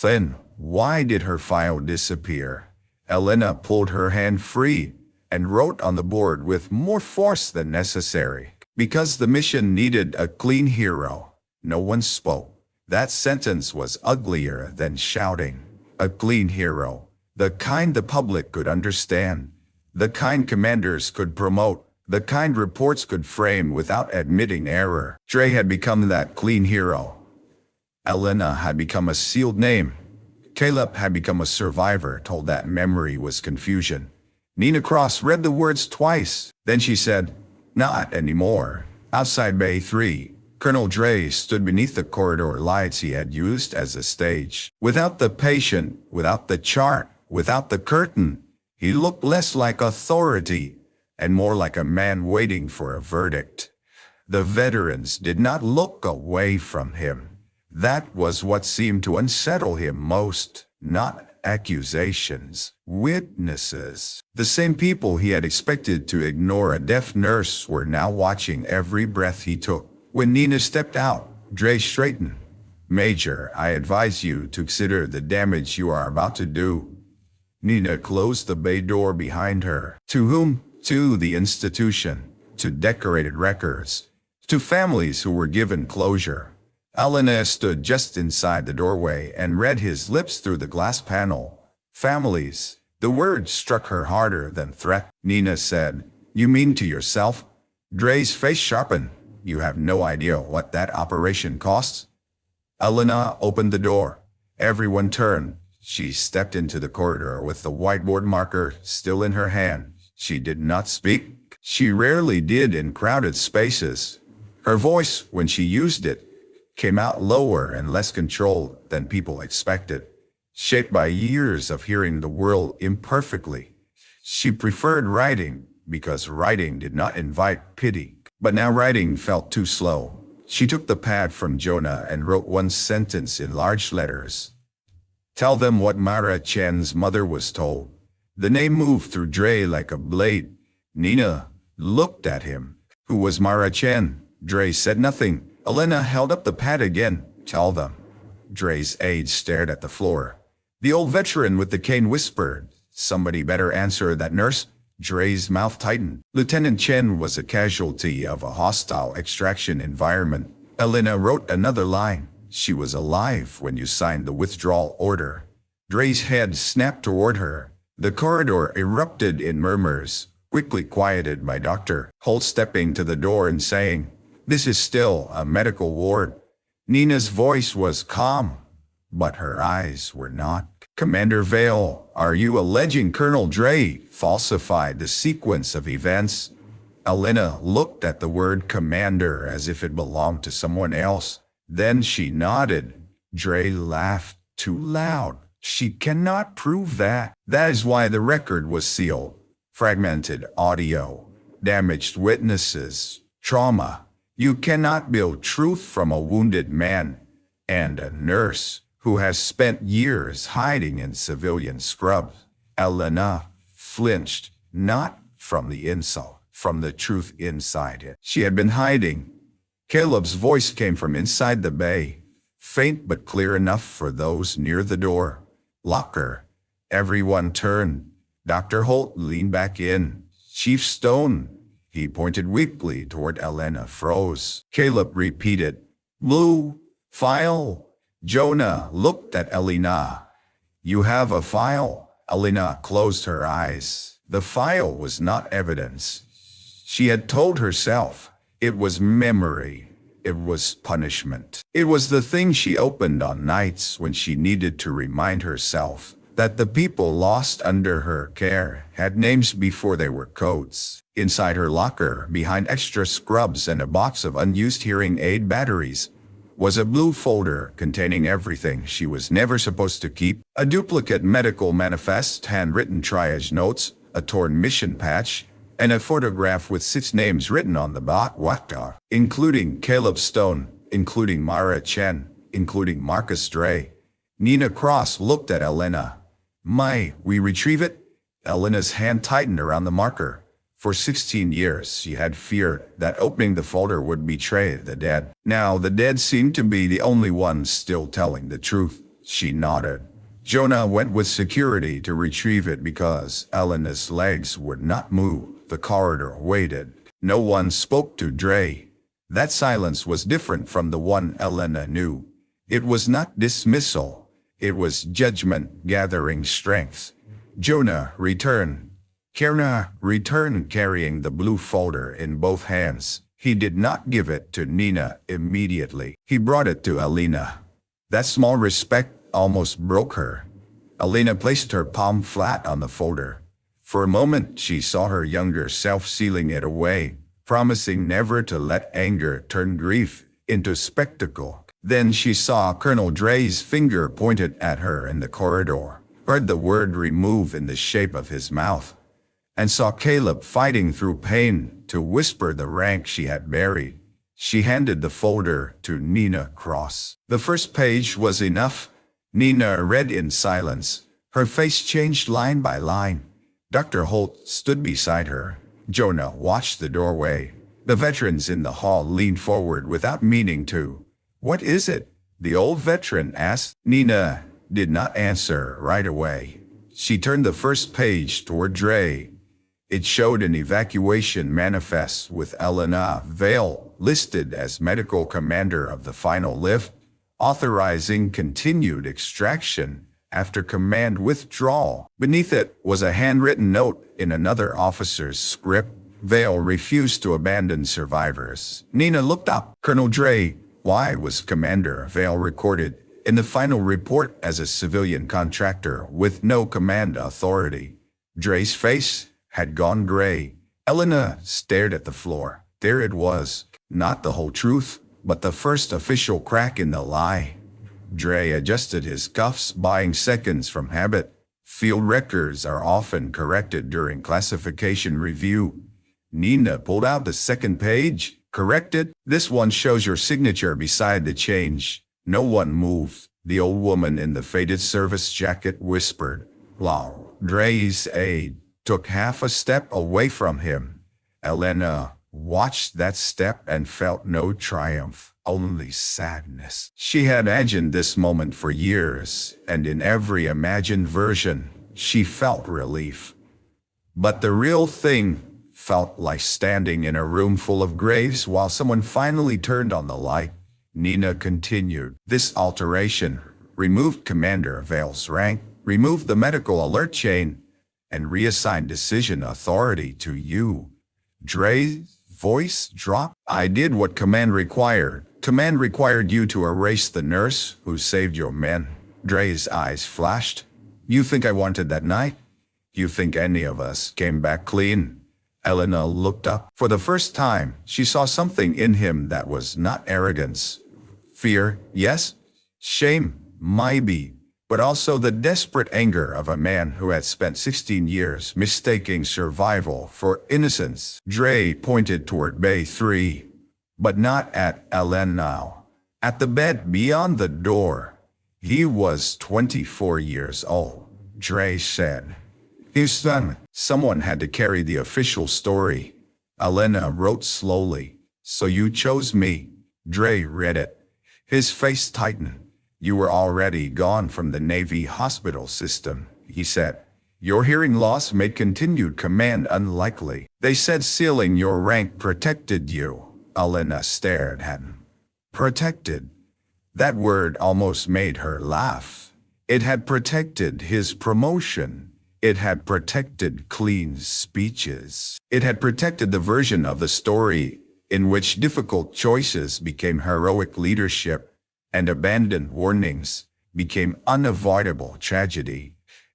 Then, why did her file disappear? Elena pulled her hand free and wrote on the board with more force than necessary. Because the mission needed a clean hero. No one spoke. That sentence was uglier than shouting. A clean hero. The kind the public could understand. The kind commanders could promote. The kind reports could frame without admitting error. Dre had become that clean hero. Elena had become a sealed name. Caleb had become a survivor told that memory was confusion. Nina Cross read the words twice. Then she said, not anymore. Outside Bay 3, Colonel Dre stood beneath the corridor lights he had used as a stage. Without the patient, without the chart, without the curtain, he looked less like authority and more like a man waiting for a verdict. The veterans did not look away from him. That was what seemed to unsettle him most, not accusations, witnesses. The same people he had expected to ignore a deaf nurse were now watching every breath he took. When Nina stepped out, Dre straightened. Major, I advise you to consider the damage you are about to do. Nina closed the bay door behind her. To whom? To the institution, to decorated records, to families who were given closure. Elena stood just inside the doorway and read his lips through the glass panel. Families. The word struck her harder than threat. Nina said, You mean to yourself? Dre's face sharpened. You have no idea what that operation costs? Elena opened the door. Everyone turned. She stepped into the corridor with the whiteboard marker still in her hand. She did not speak. She rarely did in crowded spaces. Her voice, when she used it, came out lower and less controlled than people expected, shaped by years of hearing the world imperfectly. She preferred writing because writing did not invite pity. But now writing felt too slow. She took the pad from Jonah and wrote one sentence in large letters. Tell them what Mara Chen's mother was told. The name moved through Dre like a blade. Nina looked at him. Who was Mara Chen? Dre said nothing. Elena held up the pad again. Tell them. Dre's aide stared at the floor. The old veteran with the cane whispered, Somebody better answer that nurse. Dre's mouth tightened. Lieutenant Chen was a casualty of a hostile extraction environment. Elena wrote another line. She was alive when you signed the withdrawal order. Dre's head snapped toward her. The corridor erupted in murmurs, quickly quieted by Dr. Holt stepping to the door and saying, This is still a medical ward. Nina's voice was calm, but her eyes were not. Commander Vale, are you alleging Colonel Dre falsified the sequence of events? Elena looked at the word commander as if it belonged to someone else. Then she nodded. Dre laughed too loud. She cannot prove that. That is why the record was sealed. Fragmented audio, damaged witnesses, trauma. You cannot build truth from a wounded man and a nurse who has spent years hiding in civilian scrubs. Elena flinched, not from the insult, from the truth inside it. She had been hiding. Caleb's voice came from inside the bay, faint but clear enough for those near the door. Locker. Everyone turned. Dr. Holt leaned back in. Chief Stone. He pointed weakly toward Elena froze. Caleb repeated, "Blue file." Jonah looked at Elena. "You have a file?" Elena closed her eyes. The file was not evidence. She had told herself it was memory. It was punishment. It was the thing she opened on nights when she needed to remind herself that the people lost under her care had names before they were codes. Inside her locker, behind extra scrubs and a box of unused hearing aid batteries, was a blue folder containing everything she was never supposed to keep: a duplicate medical manifest, handwritten triage notes, a torn mission patch, and a photograph with 6 names written on the bottom, including Caleb Stone, including Mara Chen, including Marcus Dre. Nina Cross looked at Elena. We retrieve it?" Elena's hand tightened around the marker. For 16 years, she had feared that opening the folder would betray the dead. Now the dead seemed to be the only ones still telling the truth. She nodded. Jonah went with security to retrieve it because Elena's legs would not move. The corridor waited. No one spoke to Dre. That silence was different from the one Elena knew. It was not dismissal. It was judgment gathering strength. Jonah returned. Kerna returned carrying the blue folder in both hands. He did not give it to Nina immediately. He brought it to Elena. That small respect almost broke her. Elena placed her palm flat on the folder. For a moment, she saw her younger self sealing it away, promising never to let anger turn grief into spectacle. Then she saw Colonel Dre's finger pointed at her in the corridor, heard the word "remove" in the shape of his mouth, and saw Caleb fighting through pain to whisper the rank she had buried. She handed the folder to Nina Cross. The first page was enough. Nina read in silence. Her face changed line by line. Dr. Holt stood beside her. Jonah watched the doorway. The veterans in the hall leaned forward without meaning to. "What is it?" the old veteran asked. Nina did not answer right away. She turned the first page toward Dre. It showed an evacuation manifest with Elena Vale listed as medical commander of the final lift, authorizing continued extraction after command withdrawal. Beneath it was a handwritten note in another officer's script. Vale refused to abandon survivors. Nina looked up. Colonel Dre, why was Commander Vale recorded in the final report as a civilian contractor with no command authority? Dre's face had gone gray. Elena stared at the floor. There it was, not the whole truth, but the first official crack in the lie. Dre adjusted his cuffs, buying seconds from habit. Field records are often corrected during classification review. Nina pulled out the second page. "Corrected? This one shows your signature beside the change." No one moved. The old woman in the faded service jacket whispered. "Wow." Dre's aide took half a step away from him. Elena watched that step and felt no triumph, only sadness. She had imagined this moment for years, and in every imagined version, she felt relief. But the real thing felt like standing in a room full of graves while someone finally turned on the light. Nina continued. "This alteration removed Commander Vale's rank, removed the medical alert chain, and reassigned decision authority to you." Dre's voice dropped. "I did what command required. Command required you to erase the nurse who saved your men." Dre's eyes flashed. "You think I wanted that night? You think any of us came back clean?" Elena looked up. For the first time, she saw something in him that was not arrogance. Fear, yes. Shame, maybe. But also the desperate anger of a man who had spent 16 years mistaking survival for innocence. Dre pointed toward Bay 3, but not at Elena now. At the bed beyond the door. He was 24 years old, Dre said. His son. Someone had to carry the official story. Elena wrote slowly. "So you chose me." Dre read it. His face tightened. "You were already gone from the Navy hospital system," he said. Your hearing loss made continued command unlikely. They said sealing your rank protected you. Elena stared at him. Protected? That word almost made her laugh. It had protected his promotion. It had protected clean speeches. It had protected the version of the story in which difficult choices became heroic leadership and abandoned warnings became unavoidable tragedy.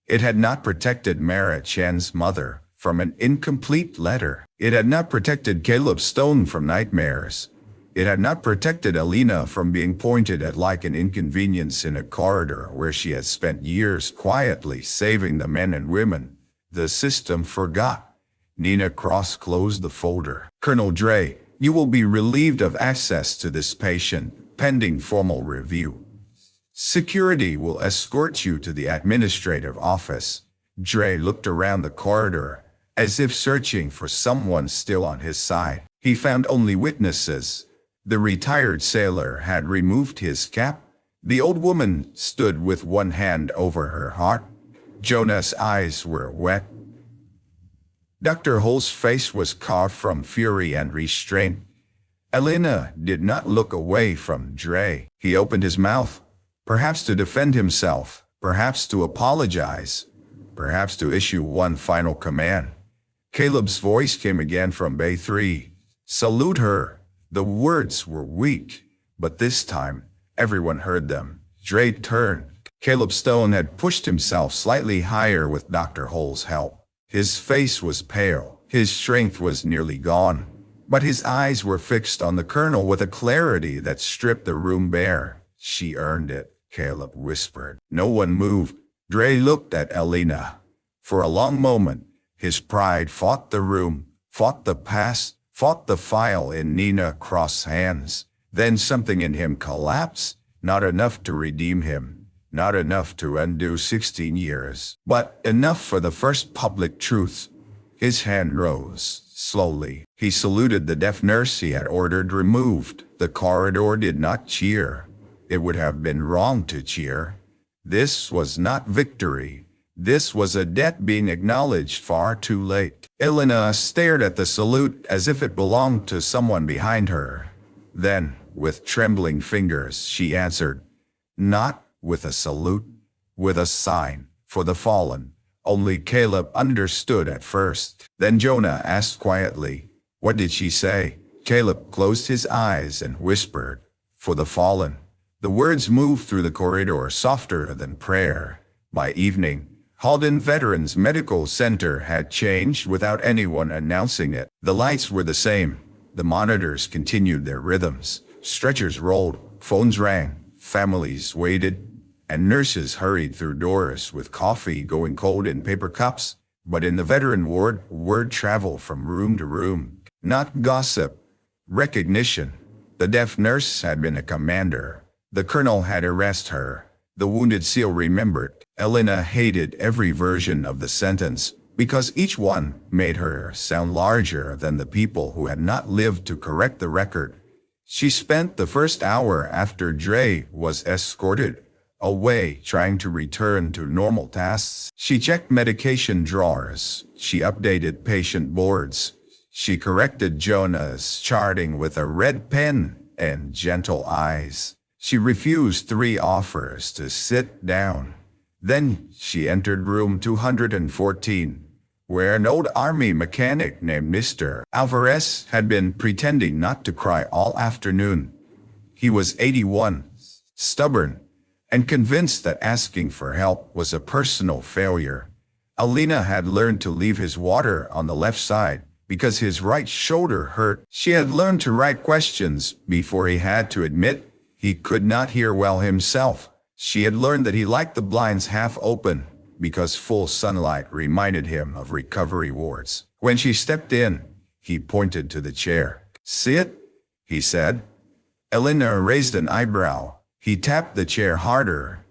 It had not protected Mara Chan's mother from an incomplete letter. It had not protected Caleb Stone from nightmares. It had not protected Alina from being pointed at like an inconvenience in a corridor where she had spent years quietly saving the men and women the system forgot. Nina Cross closed the folder. Colonel Dre, you will be relieved of access to this patient, pending formal review. Security will escort you to the administrative office. Dre looked around the corridor, as if searching for someone still on his side. He found only witnesses. The retired sailor had removed his cap. The old woman stood with one hand over her heart. Jonah's eyes were wet. Dr. Hull's face was carved from fury and restraint. Elena did not look away from Dre. He opened his mouth, perhaps to defend himself, perhaps to apologize, perhaps to issue one final command. Caleb's voice came again from Bay 3. Salute her. The words were weak, but this time, everyone heard them. Dre turned. Caleb Stone had pushed himself slightly higher with Dr. Hull's help. His face was pale. His strength was nearly gone. But his eyes were fixed on the colonel with a clarity that stripped the room bare. She earned it, Caleb whispered. No one moved. Dre looked at Elena. For a long moment, his pride fought the room, fought the past, fought the file in Nina Cross' hands. Then something in him collapsed, not enough to redeem him, not enough to undo 16 years, but enough for the first public truth. His hand rose, slowly. He saluted the deaf nurse he had ordered removed. The corridor did not cheer. It would have been wrong to cheer. This was not victory. This was a debt being acknowledged far too late. Elena stared at the salute as if it belonged to someone behind her. Then, with trembling fingers, she answered, not with a salute, with a sign for the fallen. Only Caleb understood at first. Then Jonah asked quietly, what did she say? Caleb closed his eyes and whispered, for the fallen. The words moved through the corridor softer than prayer. By evening, Halden Veterans Medical Center had changed without anyone announcing it. The lights were the same. The monitors continued their rhythms. Stretchers rolled, phones rang, families waited, and nurses hurried through doors with coffee going cold in paper cups. But in the veteran ward, word traveled from room to room. Not gossip, recognition. The deaf nurse had been a commander. The colonel had arrested her. The wounded SEAL remembered. Elena hated every version of the sentence because each one made her sound larger than the people who had not lived to correct the record. She spent the first hour after Dre was escorted away trying to return to normal tasks. She checked medication drawers. She updated patient boards. She corrected Jonah's charting with a red pen and gentle eyes. She refused 3 offers to sit down. Then she entered room 214, where an old army mechanic named Mr. Alvarez had been pretending not to cry all afternoon. He was 81, stubborn, and convinced that asking for help was a personal failure. Alina had learned to leave his water on the left side because his right shoulder hurt. She had learned to write questions before he had to admit he could not hear well himself. She had learned that he liked the blinds half open because full sunlight reminded him of recovery wards. When she stepped in, he pointed to the chair. Sit, he said. Elena raised an eyebrow. He tapped the chair harder.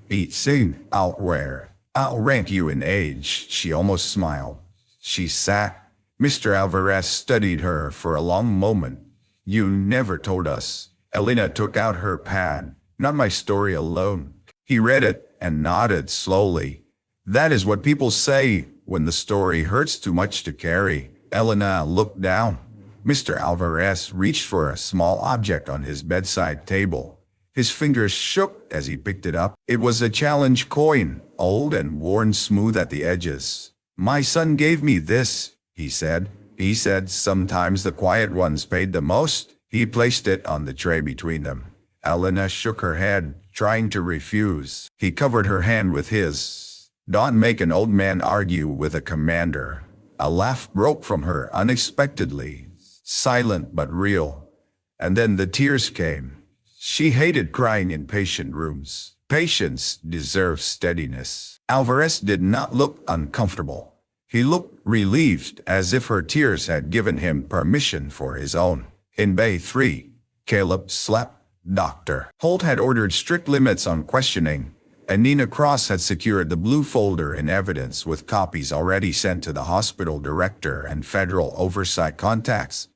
Eat, sing, I'll rank you in age, she almost smiled. She sat. Mr. Alvarez studied her for a long moment. You never told us. Elena took out her pad. Not my story alone. He read it and nodded slowly. That is what people say when the story hurts too much to carry. Elena looked down. Mr. Alvarez reached for a small object on his bedside table. His fingers shook as he picked it up. It was a challenge coin, old and worn smooth at the edges. My son gave me this, he said. He said sometimes the quiet ones paid the most. He placed it on the tray between them. Elena shook her head, trying to refuse. He covered her hand with his. Don't make an old man argue with a commander. A laugh broke from her unexpectedly, silent but real. And then the tears came. She hated crying in patient rooms. Patience deserves steadiness. Alvarez did not look uncomfortable. He looked relieved, as if her tears had given him permission for his own. In Bay 3, Caleb slept. Dr. Holt had ordered strict limits on questioning, and Nina Cross had secured the blue folder in evidence with copies already sent to the hospital director and federal oversight contacts.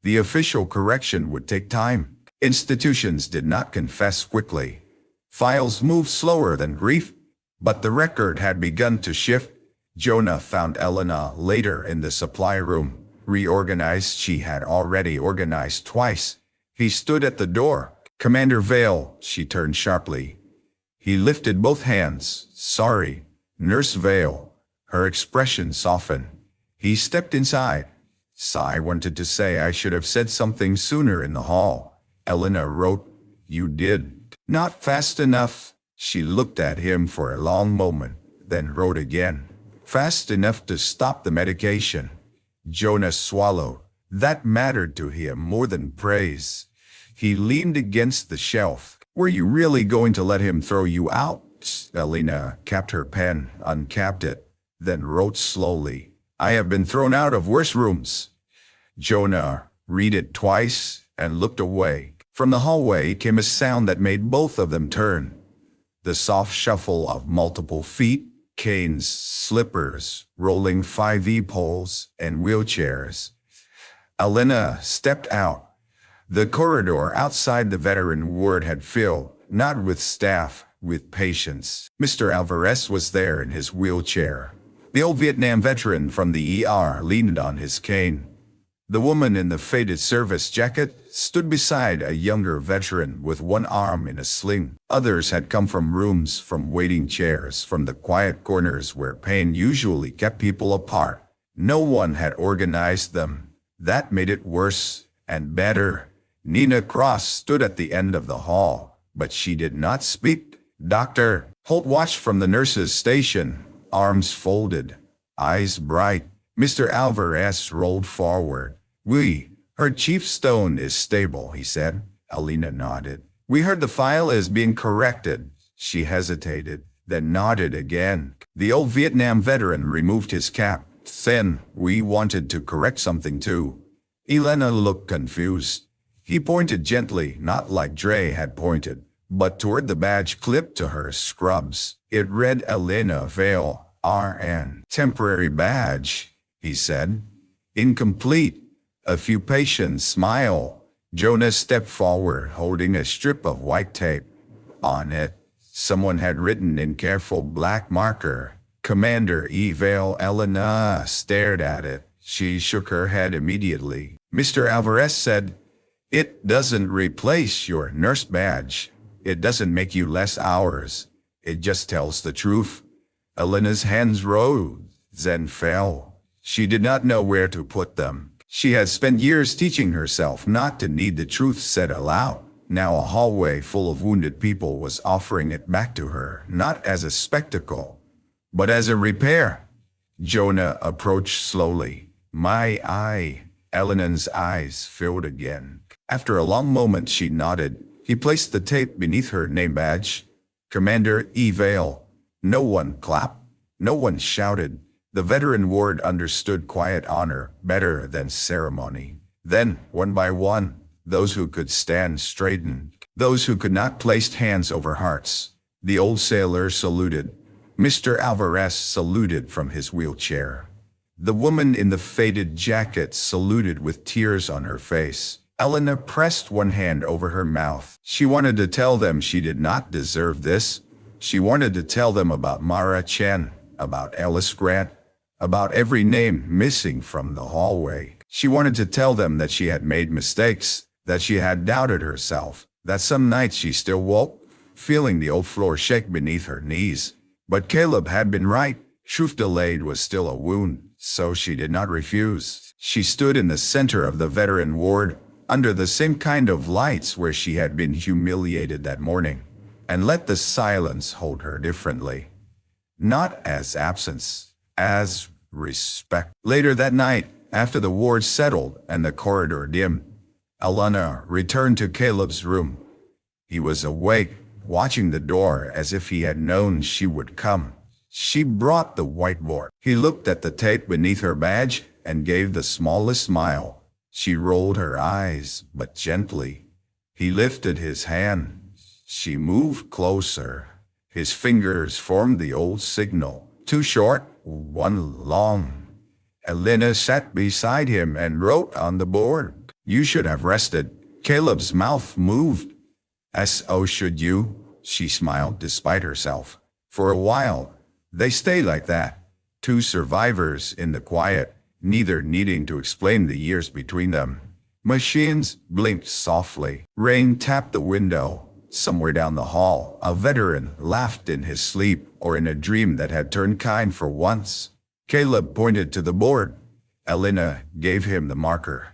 The official correction would take time. Institutions did not confess quickly. Files moved slower than grief, but the record had begun to shift. Jonah found Elena later in the supply room, reorganized. She had already organized twice. He stood at the door. Commander Vale, she turned sharply. He lifted both hands. Sorry, Nurse Vale. Her expression softened. He stepped inside. I wanted to say I should have said something sooner in the hall. Elena wrote. You did. Not fast enough. She looked at him for a long moment, then wrote again. Fast enough to stop the medication. Jonah swallowed. That mattered to him more than praise. He leaned against the shelf. Were you really going to let him throw you out? Elena capped her pen, uncapped it, then wrote slowly. I have been thrown out of worse rooms. Jonah read it twice and looked away. From the hallway came a sound that made both of them turn. The soft shuffle of multiple feet, canes, slippers, rolling 5E poles, and wheelchairs. Elena stepped out. The corridor outside the veteran ward had filled, not with staff, with patients. Mr. Alvarez was there in his wheelchair. The old Vietnam veteran from the ER leaned on his cane. The woman in the faded service jacket stood beside a younger veteran with one arm in a sling. Others had come from rooms, from waiting chairs, from the quiet corners where pain usually kept people apart. No one had organized them. That made it worse and better. Nina Cross stood at the end of the hall, but she did not speak. Dr. Holt watched from the nurse's station, arms folded, eyes bright. Mr. Alvarez rolled forward. Her chief stone is stable, he said. Elena nodded. We heard the file is being corrected. She hesitated, then nodded again. The old Vietnam veteran removed his cap. Then, we wanted to correct something too. Elena looked confused. He pointed gently, not like Dre had pointed, but toward the badge clipped to her scrubs. It read Elena Vale, RN. Temporary badge, he said. Incomplete. A few patients smile. Jonah stepped forward, holding a strip of white tape. On it, someone had written in careful black marker, Commander E. Vale. Elena stared at it. She shook her head immediately. Mr. Alvarez said, It doesn't replace your nurse badge. It doesn't make you less hours. It just tells the truth. Elena's hands rose, then fell. She did not know where to put them. She had spent years teaching herself not to need the truth said aloud. Now a hallway full of wounded people was offering it back to her, not as a spectacle, but as a repair. Jonah approached slowly. My eye. Elena's eyes filled again. After a long moment she nodded. He placed the tape beneath her name badge. Commander E. Vale. No one clapped. No one shouted. The veteran ward understood quiet honor better than ceremony. Then, one by one, those who could stand straightened. Those who could not placed hands over hearts. The old sailor saluted. Mr. Alvarez saluted from his wheelchair. The woman in the faded jacket saluted with tears on her face. Elena pressed one hand over her mouth. She wanted to tell them she did not deserve this. She wanted to tell them about Mara Chen, about Ellis Grant, about every name missing from the hallway. She wanted to tell them that she had made mistakes, that she had doubted herself, that some nights she still woke, feeling the old floor shake beneath her knees. But Caleb had been right. Truth delayed was still a wound, so she did not refuse. She stood in the center of the veteran ward, under the same kind of lights where she had been humiliated that morning, and let the silence hold her differently. Not as absence, as respect. Later that night, after the ward settled and the corridor dimmed, Alana returned to Caleb's room. He was awake, watching the door as if he had known she would come. She brought the whiteboard. He looked at the tape beneath her badge and gave the smallest smile. She rolled her eyes, but gently. He lifted his hand. She moved closer. His fingers formed the old signal. Two short, one long. Elena sat beside him and wrote on the board. You should have rested. Caleb's mouth moved. So should you, she smiled despite herself. For a while, they stayed like that. Two survivors in the quiet, neither needing to explain the years between them. Machines blinked softly. Rain tapped the window. Somewhere down the hall, a veteran laughed in his sleep or in a dream that had turned kind for once. Caleb pointed to the board. Elena gave him the marker.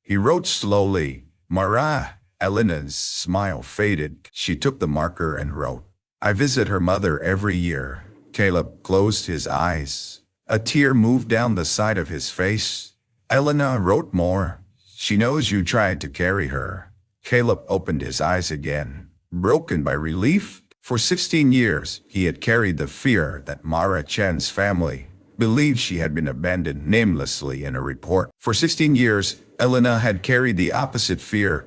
He wrote slowly, Mara. Elena's smile faded. She took the marker and wrote, I visit her mother every year. Caleb closed his eyes. A tear moved down the side of his face. Elena wrote more. She knows you tried to carry her. Caleb opened his eyes again, broken by relief. For 16 years, he had carried the fear that Mara Chen's family believed she had been abandoned namelessly in a report. For 16 years, Elena had carried the opposite fear,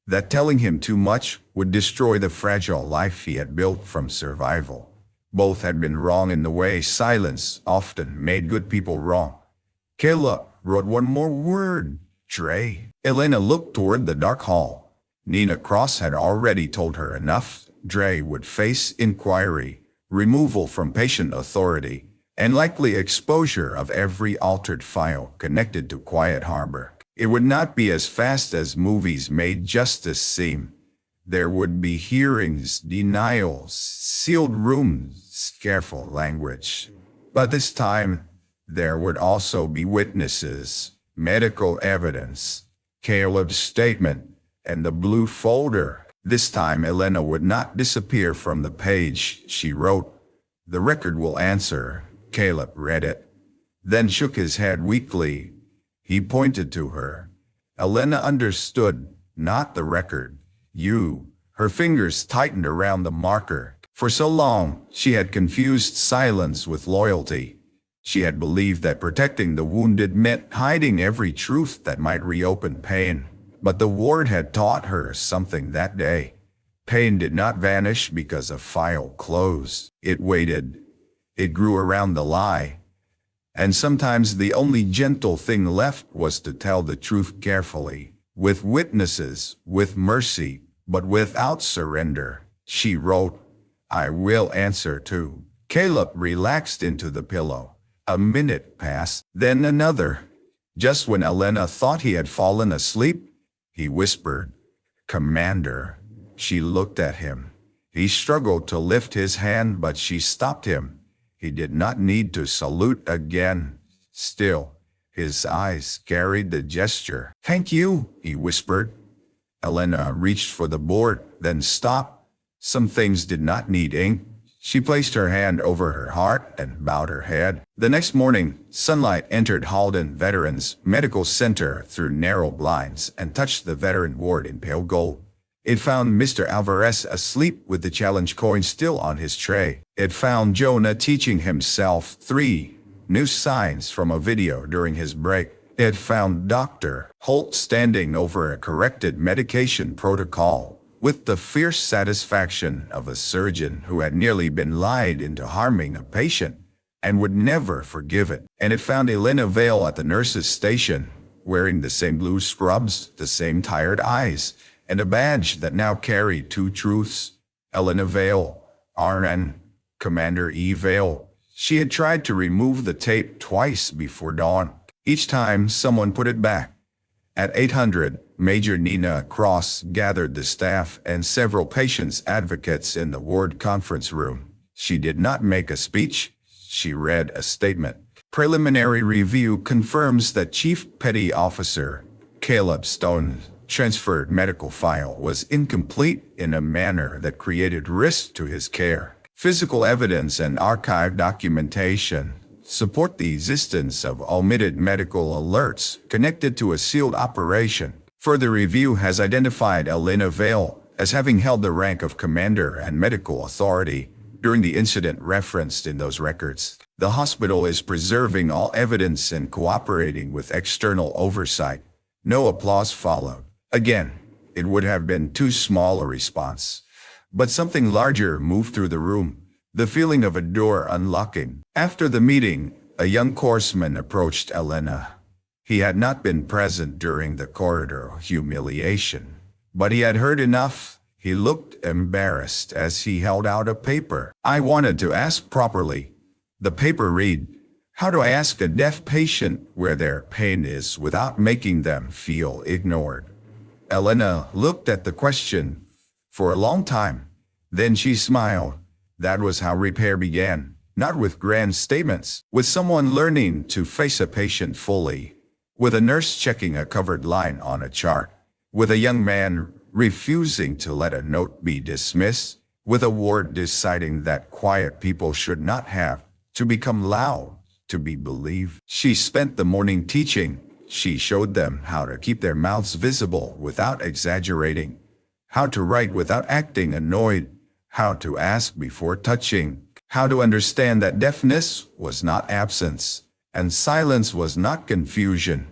that telling him too much would destroy the fragile life he had built from survival. Both had been wrong in the way silence often made good people wrong. Caleb wrote one more word, Dre. Elena looked toward the dark hall. Nina Cross had already told her enough. Dre would face inquiry, removal from patient authority, and likely exposure of every altered file connected to Quiet Harbor. It would not be as fast as movies made justice seem. There would be hearings, denials, sealed rooms, careful language. But this time, there would also be witnesses, medical evidence, Caleb's statement, and the blue folder. This time, Elena would not disappear from the page. She wrote, The record will answer. Caleb read it, then shook his head weakly. He pointed to her. Elena understood, not the record. You. Her fingers tightened around the marker. For so long, she had confused silence with loyalty. She had believed that protecting the wounded meant hiding every truth that might reopen pain. But the ward had taught her something that day. Pain did not vanish because a file closed. It waited. It grew around the lie. And sometimes the only gentle thing left was to tell the truth carefully, with witnesses, with mercy, but without surrender. She wrote, I will answer too. Caleb relaxed into the pillow. A minute passed, then another. Just when Elena thought he had fallen asleep, he whispered, Commander. She looked at him. He struggled to lift his hand, but she stopped him. He did not need to salute again. Still, his eyes carried the gesture. Thank you, he whispered. Elena reached for the board, then stopped. Some things did not need ink. She placed her hand over her heart and bowed her head. The next morning, sunlight entered Halden Veterans Medical Center through narrow blinds and touched the veteran ward in pale gold. It found Mr. Alvarez asleep with the challenge coin still on his tray. It found Jonah teaching himself 3 new signs from a video during his break. It found Dr. Holt standing over a corrected medication protocol with the fierce satisfaction of a surgeon who had nearly been lied into harming a patient and would never forgive it. And it found Elena Vale at the nurse's station, wearing the same blue scrubs, the same tired eyes, and a badge that now carried 2 truths. Elena Vale, RN, Commander E. Vale. She had tried to remove the tape twice before dawn. Each time, someone put it back. At 800, Major Nina Cross gathered the staff and several patients' advocates in the ward conference room. She did not make a speech. She read a statement. Preliminary review confirms that Chief Petty Officer Caleb Stone's transferred medical file was incomplete in a manner that created risk to his care. Physical evidence and archive documentation support the existence of omitted medical alerts connected to a sealed operation. Further review has identified Elena Vale as having held the rank of commander and medical authority during the incident referenced in those records. The hospital is preserving all evidence and cooperating with external oversight. No applause followed. Again, it would have been too small a response. But something larger moved through the room. The feeling of a door unlocking. After the meeting, a young corpsman approached Elena. He had not been present during the corridor humiliation, but he had heard enough. He looked embarrassed as he held out a paper. I wanted to ask properly. The paper read, "How do I ask a deaf patient where their pain is without making them feel ignored?" Elena looked at the question for a long time. Then she smiled. That was how repair began, not with grand statements, with someone learning to face a patient fully, with a nurse checking a covered line on a chart, with a young man refusing to let a note be dismissed, with a ward deciding that quiet people should not have to become loud to be believed. She spent the morning teaching. She showed them how to keep their mouths visible without exaggerating, how to write without acting annoyed, how to ask before touching, how to understand that deafness was not absence, and silence was not confusion.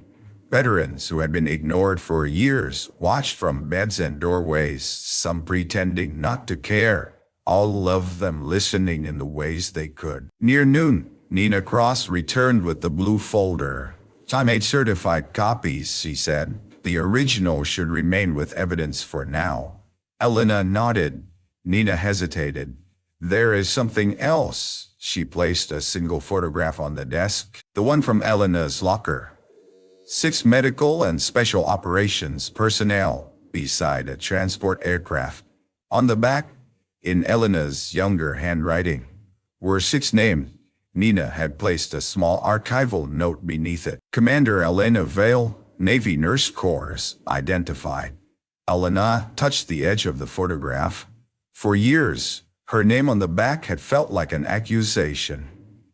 Veterans who had been ignored for years watched from beds and doorways, some pretending not to care, all of them listening in the ways they could. Near noon, Nina Cross returned with the blue folder. "I made certified copies," she said. "The original should remain with evidence for now." Elena nodded. Nina hesitated. "There is something else." She placed a single photograph on the desk, the one from Elena's locker. 6 medical and special operations personnel beside a transport aircraft. On the back, in Elena's younger handwriting, were 6 names. Nina had placed a small archival note beneath it. Commander Elena Vale, Navy Nurse Corps, identified. Elena touched the edge of the photograph. For years, her name on the back had felt like an accusation.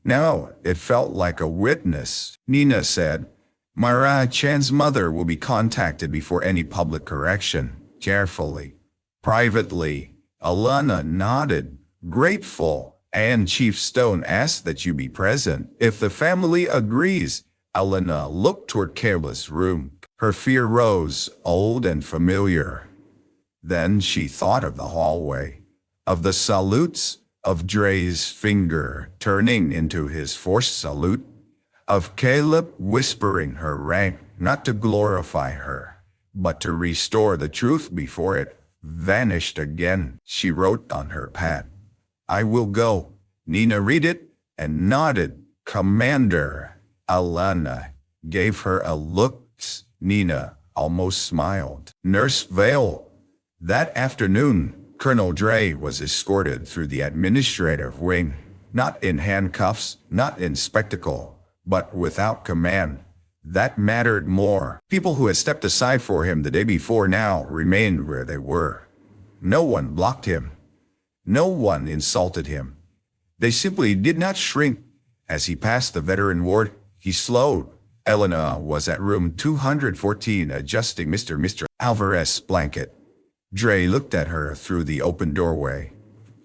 Now, it felt like a witness. Nina said, "Myra Chan's mother will be contacted before any public correction." Carefully. Privately, Elena nodded, grateful, and Chief Stone asked that you be present. If the family agrees. Elena looked toward Careless room. Her fear rose, old and familiar. Then she thought of the hallway, of the salutes, of Dre's finger turning into his forced salute, of Caleb whispering her rank, not to glorify her, but to restore the truth before it vanished again. She wrote on her pad, "I will go." Nina read it and nodded. "Commander." Elena gave her a look. Nina almost smiled. Nurse Vale. That afternoon, Colonel Dre was escorted through the administrative wing, not in handcuffs, not in spectacle, but without command. That mattered more. People who had stepped aside for him the day before now remained where they were. No one blocked him. No one insulted him. They simply did not shrink. As he passed the veteran ward, he slowed. Elena was at room 214 adjusting Mr. Alvarez's blanket. Dre looked at her through the open doorway.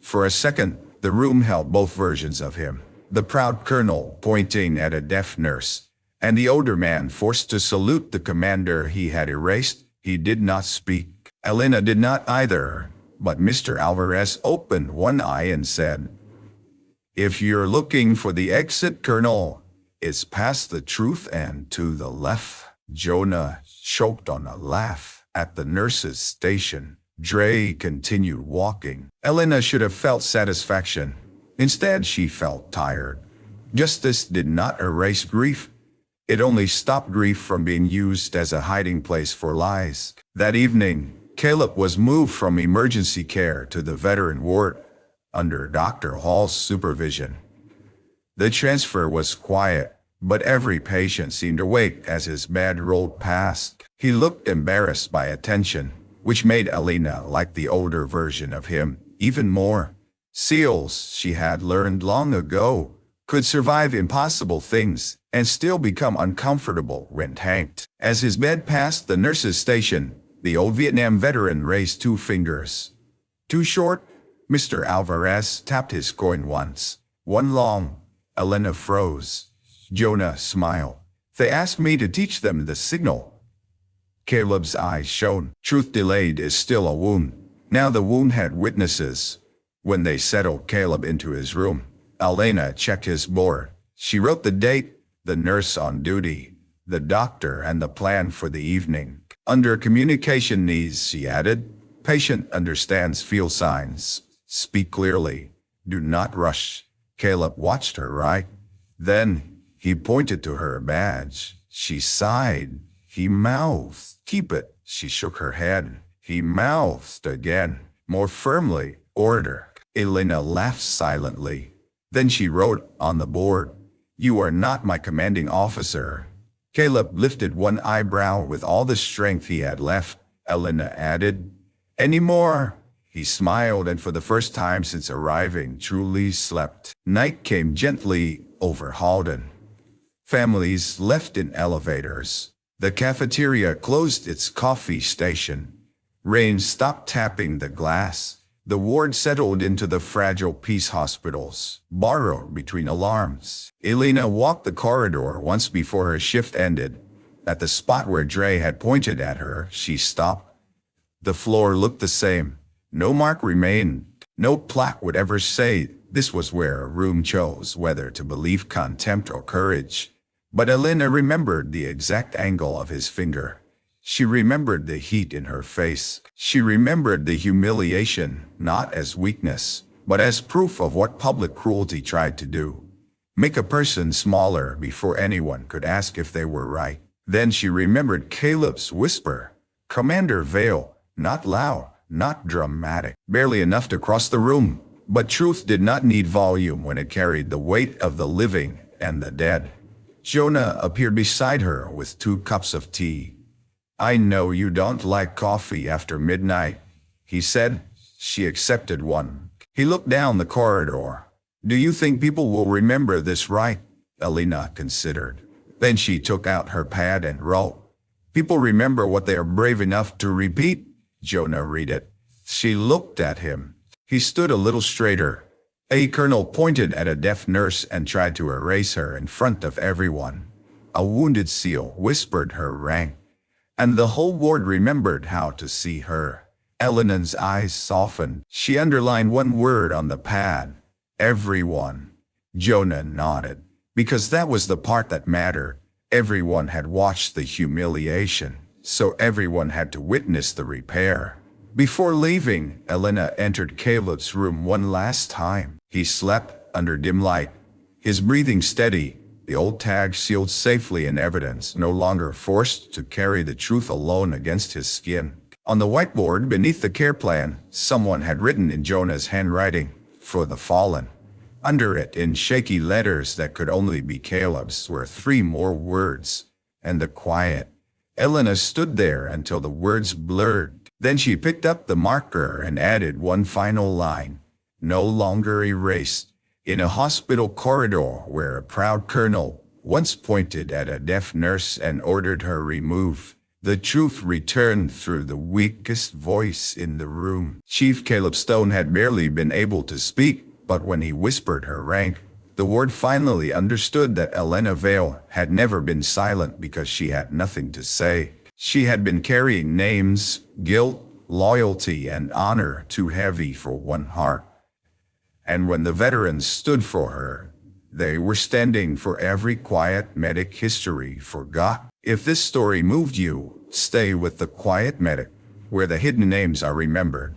For a second, the room held both versions of him. The proud colonel pointing at a deaf nurse, and the older man forced to salute the commander he had erased. He did not speak. Elena did not either, but Mr. Alvarez opened one eye and said, "If you're looking for the exit, Colonel, it's past the truth and to the left." Jonah choked on a laugh. At the nurse's station, Dre continued walking. Elena should have felt satisfaction. Instead, she felt tired. Justice did not erase grief. It only stopped grief from being used as a hiding place for lies. That evening, Caleb was moved from emergency care to the veteran ward under Dr. Hall's supervision. The transfer was quiet, but every patient seemed awake as his bed rolled past. He looked embarrassed by attention, which made Elena like the older version of him even more. Seals, she had learned long ago, could survive impossible things and still become uncomfortable when tanked. As his bed passed the nurse's station, the old Vietnam veteran raised 2 fingers. Too short? Mr. Alvarez tapped his coin once. One long. Elena froze. Jonah smiled. They asked me to teach them the signal. Caleb's eyes shone. Truth delayed is still a wound. Now the wound had witnesses. When they settled Caleb into his room, Elena checked his board. She wrote the date, the nurse on duty, the doctor, and the plan for the evening. Under communication needs, she added, patient understands feel signs. Speak clearly. Do not rush. Caleb watched her write. Then he pointed to her badge. She sighed. He mouthed. Keep it. She shook her head. He mouthed again, more firmly. Order. Elena laughed silently. Then she wrote on the board, You are not my commanding officer. Caleb lifted one eyebrow with all the strength he had left. Elena added, Any more? He smiled and for the first time since arriving truly slept. Night came gently over Halden. Families left in elevators. The cafeteria closed its coffee station. Rain stopped tapping the glass. The ward settled into the fragile peace hospitals, borrowed between alarms. Elena walked the corridor once before her shift ended. At the spot where Dre had pointed at her, she stopped. The floor looked the same. No mark remained. No plaque would ever say this was where a room chose whether to believe contempt or courage. But Elena remembered the exact angle of his finger. She remembered the heat in her face. She remembered the humiliation, not as weakness, but as proof of what public cruelty tried to do. Make a person smaller before anyone could ask if they were right. Then she remembered Caleb's whisper. Commander Vale, not loud, not dramatic, barely enough to cross the room. But truth did not need volume when it carried the weight of the living and the dead. Jonah appeared beside her with 2 cups of tea. I know you don't like coffee after midnight, he said. She accepted one. He looked down the corridor. Do you think people will remember this right? Elena considered. Then she took out her pad and wrote. People remember what they are brave enough to repeat. Jonah read it. She looked at him. He stood a little straighter. A colonel pointed at a deaf nurse and tried to erase her in front of everyone. A wounded SEAL whispered her rank. And the whole ward remembered how to see her. Elena's eyes softened. She underlined one word on the pad. Everyone. Jonah nodded. Because that was the part that mattered. Everyone had watched the humiliation, so everyone had to witness the repair. Before leaving, Elena entered Caleb's room one last time. He slept under dim light, his breathing steady. The old tag sealed safely in evidence, no longer forced to carry the truth alone against his skin. On the whiteboard beneath the care plan, someone had written in Jonah's handwriting, For the Fallen. Under it, in shaky letters that could only be Caleb's, were 3 more words. And the quiet. Elena stood there until the words blurred. Then she picked up the marker and added one final line. No longer erased. In a hospital corridor where a proud colonel once pointed at a deaf nurse and ordered her removed, the truth returned through the weakest voice in the room. Chief Caleb Stone had barely been able to speak, but when he whispered her rank, the ward finally understood that Elena Vale had never been silent because she had nothing to say. She had been carrying names, guilt, loyalty, and honor too heavy for one heart. And when the veterans stood for her, they were standing for every quiet medic history forgot. If this story moved you, stay with the quiet medic, where the hidden names are remembered.